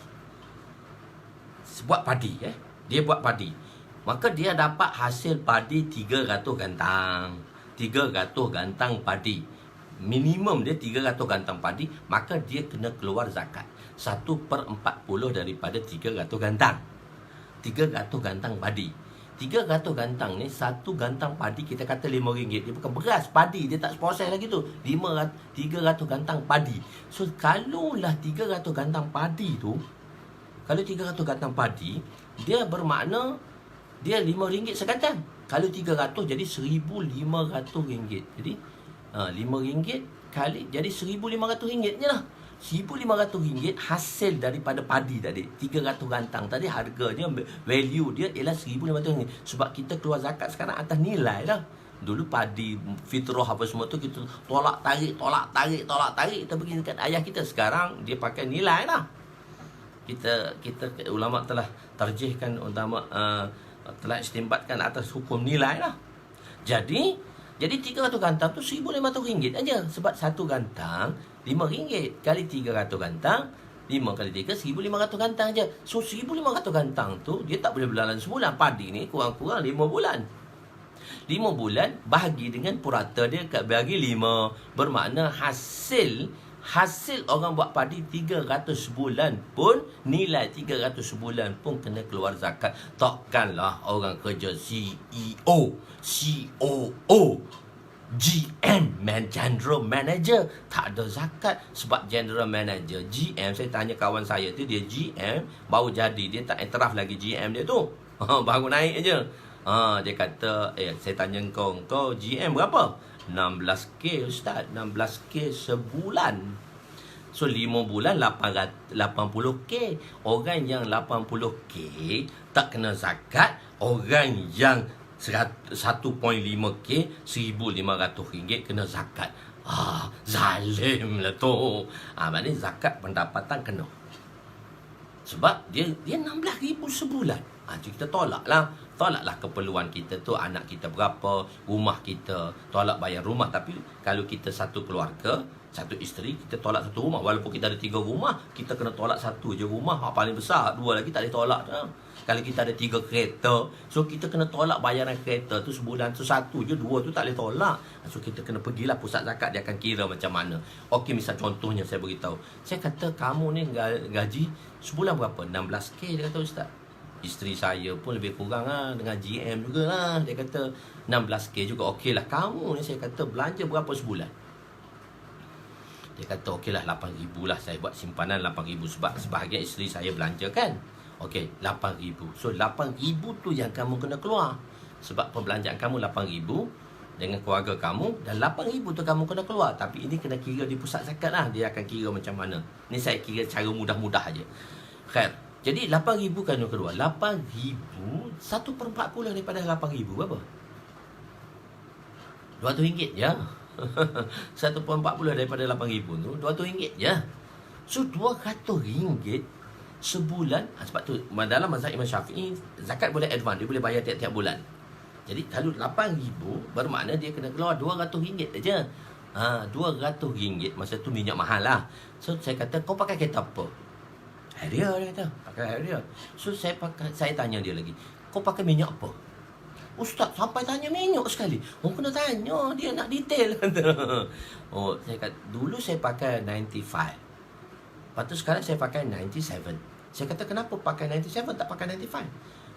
Dia buat padi. Maka dia dapat hasil padi 300 gantang. 300 gantang padi. Minimum dia 300 gantang padi, maka dia kena keluar zakat 1/40 daripada 300 gantang. 300 gantang padi. 300 gantang ni, satu gantang padi kita kata RM5. Dia bukan beras, padi. Dia tak proses lagi tu. 300 gantang padi. So kalaulah 300 gantang padi tu, kalau 300 gantang padi, dia bermakna dia RM5 segantang. Kalau 300 jadi RM1,500. Jadi RM5 kali jadi RM1,500 je lah. RM1,500 hasil daripada padi tadi. 300 gantang tadi harganya, value dia ialah RM1,500. Sebab kita keluar zakat sekarang atas nilai lah. Dulu padi fitrah apa semua tu kita tolak tarik. Kita pergi dekat ayah kita. Sekarang dia pakai nilai lah. Kita ulama telah tarjihkan, telah istimbatkan atas hukum nilai lah. Jadi 300 gantang tu RM1,500 aja. Sebab satu gantang RM5. Kali 300 gantang, 5 kali 3, 1,500 gantang aja. So 1,500 gantang tu dia tak boleh berjalan sebulan. Padi ni kurang-kurang 5 bulan. 5 bulan bahagi dengan purata dia bagi 5. Bermakna hasil orang buat padi 300 sebulan pun, nilai 300 sebulan pun kena keluar zakat. Takkanlah orang kerja CEO, COO, GM, General Manager tak ada zakat. Sebab General Manager, GM, saya tanya kawan saya tu, dia GM baru jadi, dia tak iktiraf lagi GM dia tu. Baru naik aja. Dia kata, saya tanya kau GM berapa? 16K Ustaz, 16K sebulan. So 5 bulan 80k. Orang yang 80k tak kena zakat. Orang yang 1.5k, RM1,500 kena zakat. Zalim lah tu. Maknanya zakat pendapatan kena. Sebab dia 16,000 sebulan. Kita tolaklah keperluan kita tu, anak kita berapa, rumah kita, tolak bayar rumah. Tapi kalau kita satu keluarga, satu isteri, kita tolak satu rumah. Walaupun kita ada 3 rumah, kita kena tolak satu je rumah. Paling besar, 2 lagi tak boleh tolak dah. Kalau kita ada 3 kereta, so kita kena tolak bayaran kereta tu sebulan tu 1 je, 2 tu tak boleh tolak. So kita kena pergilah pusat zakat, dia akan kira macam mana. Okey, misal contohnya saya beritahu. Saya kata kamu ni gaji sebulan berapa? 16k, dia kata ustaz. Isteri saya pun lebih kurang dengan GM jugalah. Dia kata 16k juga. Okey lah, kamu ni saya kata belanja berapa sebulan? Dia kata okey lah 8,000 lah. Saya buat simpanan 8,000 sebab sebahagian isteri saya belanja kan. Okey, 8,000. So 8,000 tu yang kamu kena keluar. Sebab perbelanjaan kamu 8,000 dengan keluarga kamu, dan 8,000 tu kamu kena keluar. Tapi ini kena kira di pusat zakat lah. Dia akan kira macam mana. Ni saya kira cara mudah-mudah aja. Khair. Jadi 8,000 kena keluar. 8,000, 1/40 daripada 8,000 berapa? RM200 je. 1/40 daripada 8,000 tu RM200 je. So RM200 sebulan. Sebab tu dalam mazhab Imam Syafi'i, zakat boleh advance, dia boleh bayar tiap-tiap bulan. Jadi kalau 8,000 bermakna dia kena keluar RM200 aja. RM200. Masa tu minyak mahal lah. So saya kata, kau pakai kereta apa? Harrier, dia kata. Pakai Harrier. So saya tanya dia lagi, kau pakai minyak apa? Ustaz, sampai tanya minyak sekali. Kena tanya, dia nak detail. Saya kata, dulu saya pakai 95. Lepas tu sekarang saya pakai 97. Saya kata, kenapa pakai 97 tak pakai 95?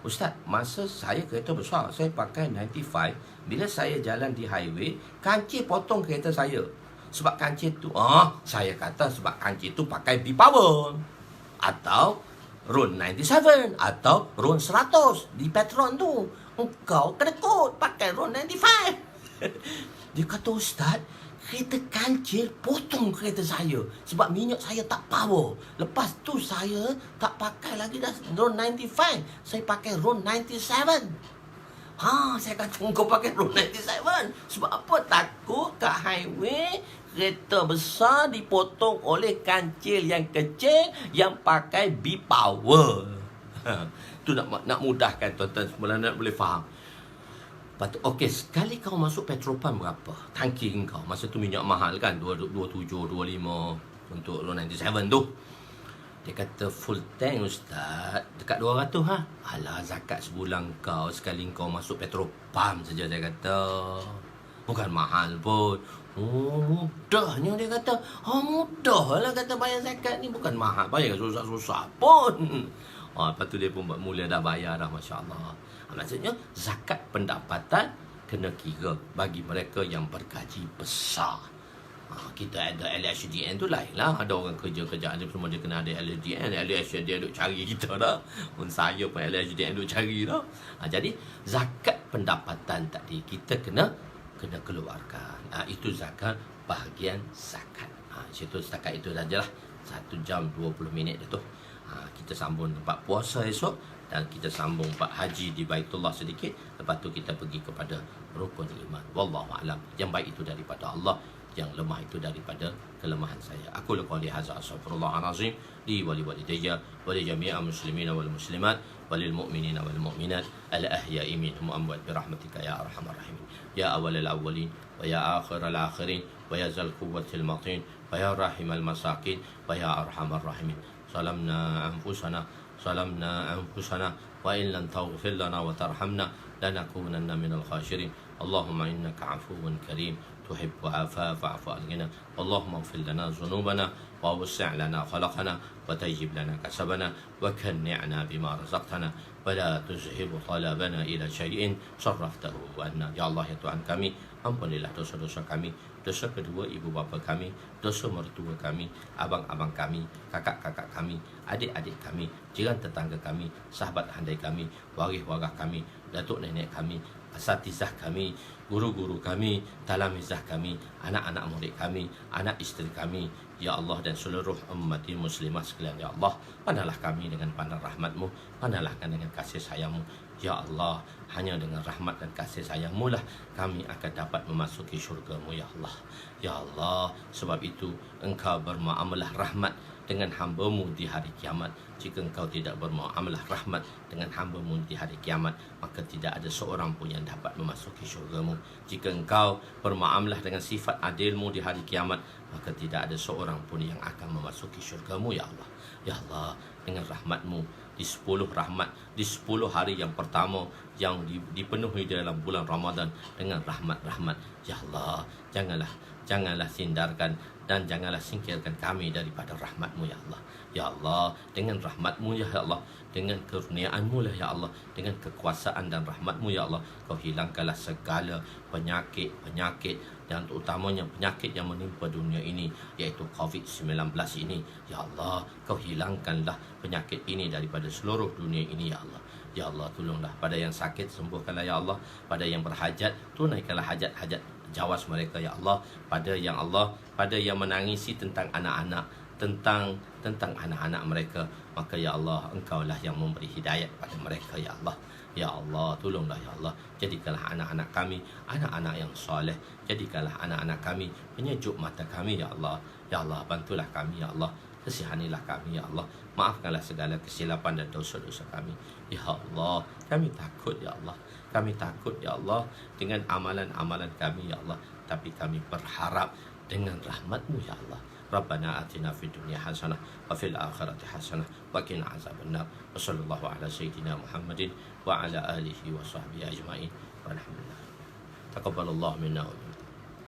Ustaz, masa saya kereta besar, saya pakai 95. Bila saya jalan di highway, kancil potong kereta saya. Sebab kancil tu, saya kata sebab kancil tu pakai B-Power. Atau RON 97 atau RON 100 di Petron tu. Engkau kena kod pakai RON 95. Dia kata, Ustaz, kereta kancil potong kereta saya sebab minyak saya tak power. Lepas tu saya tak pakai lagi dah RON 95. Saya pakai RON 97. Saya kata, engkau pakai RON 97 sebab apa? Takut kat highway kereta besar dipotong oleh kancil yang kecil yang pakai B-Power. Tu nak mudahkan tuan-tuan semua nak boleh faham. Lepas tu, okey, sekali kau masuk petrol pump berapa? Tangki kau. Masa tu minyak mahal kan, 27, 25 untuk RON 97 tu. Dia kata, full tank ustaz, dekat 200 Alah, zakat sebulan kau, sekali kau masuk petrol pump saja, dia kata. Bukan mahal pun. Mudahnya dia kata. Mudah lah kata bayar zakat ni. Bukan mahal, bayar susah-susah pun. Lepas tu dia pun mula dah bayar dah, Masya Allah. Maksudnya zakat pendapatan kena kira bagi mereka yang bergaji besar. Kita ada LHDN tu lain lah. Ada orang kerja-kerja ada semua dia kena ada LHDN. LHDN duk cari kita dah. Saya pun LHDN duk cari dah. Jadi zakat pendapatan tadi kita kena keluarkan. Itu zakat, bahagian zakat. Situ setakat itu sajalah. 1 jam 20 minit dah tu. Kita sambung tempat puasa esok dan kita sambung tempat haji di Baitullah sedikit. Lepas tu kita pergi kepada rukun iman. Wallahu a'lam. Yang baik itu daripada Allah, yang lemah itu daripada kelemahan saya. Aku qouli hadza astaghfirullahalazim li wa li walidayya wa li jami'il muslimina wal muslimat walil mu'minina wal mu'minat al ahya'i minhum amwat bi rahmatika ya arhamar rahimin. Ya awwalal awwalin wa ya akhiral akhirin wa ya zal quwwatil matin wa ya rahimal masakin wa ya arhamar rahimin. Salamna anfusana wa in lam taghfir lana wa tarhamna lanakunanna minal khashirin. Allahumma innaka afuwun karim tuhibbu afa fa'fu anna. Allahumma ighfir lana dhunubana wa wasi' lana khalaqana wa tayyib lana kasabana wa kanni'na bima razaqtana wa la tuzhib talabana ila syai'in sarraftahu anna. Ya Allah, ya Tuhan kami, ampunilah dosa-dosa kami, dosa kedua ibu bapa kami, dosa mertua kami, abang-abang kami, kakak-kakak kami, adik-adik kami, jiran tetangga kami, sahabat handai kami, waris-waris kami, datuk nenek kami, asatizah kami, guru-guru kami, talamizah kami, anak-anak murid kami, anak isteri kami, ya Allah, dan seluruh umat muslimah sekalian, ya Allah. Pandanglah kami dengan pandang rahmat-Mu, pandanglah kami dengan kasih sayang-Mu, ya Allah. Hanya dengan rahmat dan kasih sayang-Mu lah kami akan dapat memasuki syurga-Mu, ya Allah. Ya Allah, sebab itu Engkau bermuamalah rahmat dengan hamba-Mu di hari kiamat. Jika Engkau tidak bermuamalah rahmat dengan hamba-Mu di hari kiamat, maka tidak ada seorang pun yang dapat memasuki syurga-Mu. Jika Engkau bermuamalah dengan sifat adil-Mu di hari kiamat, maka tidak ada seorang pun yang akan memasuki syurga-Mu, ya Allah. Ya Allah, dengan rahmat-Mu di 10 rahmat, di 10 hari yang pertama yang dipenuhi dalam bulan Ramadan dengan rahmat-rahmat, ya Allah, janganlah hindarkan dan janganlah singkirkan kami daripada rahmat-Mu, ya Allah. Ya Allah, dengan rahmat-Mu, ya Allah, dengan kurniaan-Mu lah, ya Allah, dengan kekuasaan dan rahmat-Mu, ya Allah, Kau hilangkanlah segala penyakit dan utamanya penyakit yang menimpa dunia ini, yaitu COVID-19 ini. Ya Allah, Kau hilangkanlah penyakit ini daripada seluruh dunia ini, ya Allah. Ya Allah, tolonglah pada yang sakit, sembuhkanlah, ya Allah. Pada yang berhajat, tunaikanlah hajat-hajat jawas mereka, ya Allah. Pada yang menangisi tentang anak-anak, tentang anak-anak mereka, maka ya Allah, Engkaulah yang memberi hidayat pada mereka, ya Allah. Ya Allah, tolonglah, ya Allah. Jadikanlah anak-anak kami anak-anak yang soleh. Jadikanlah anak-anak kami penyejuk mata kami, ya Allah. Ya Allah, bantulah kami, ya Allah. Kasihanilah kami, ya Allah. Maafkanlah segala kesilapan dan dosa-dosa kami, ya Allah. Kami takut, ya Allah. Kami takut, ya Allah, dengan amalan-amalan kami, ya Allah. Tapi kami berharap dengan rahmat-Mu, ya Allah. Rabbana atina fid dunya hasanah wa fil akhirati hasanah wa qina azabannar. Wa sallallahu ala sayyidina Muhammadin wa ala alihi wa sahbihi ajma'in. Walhamdulillah. Taqabbalallahu minna wa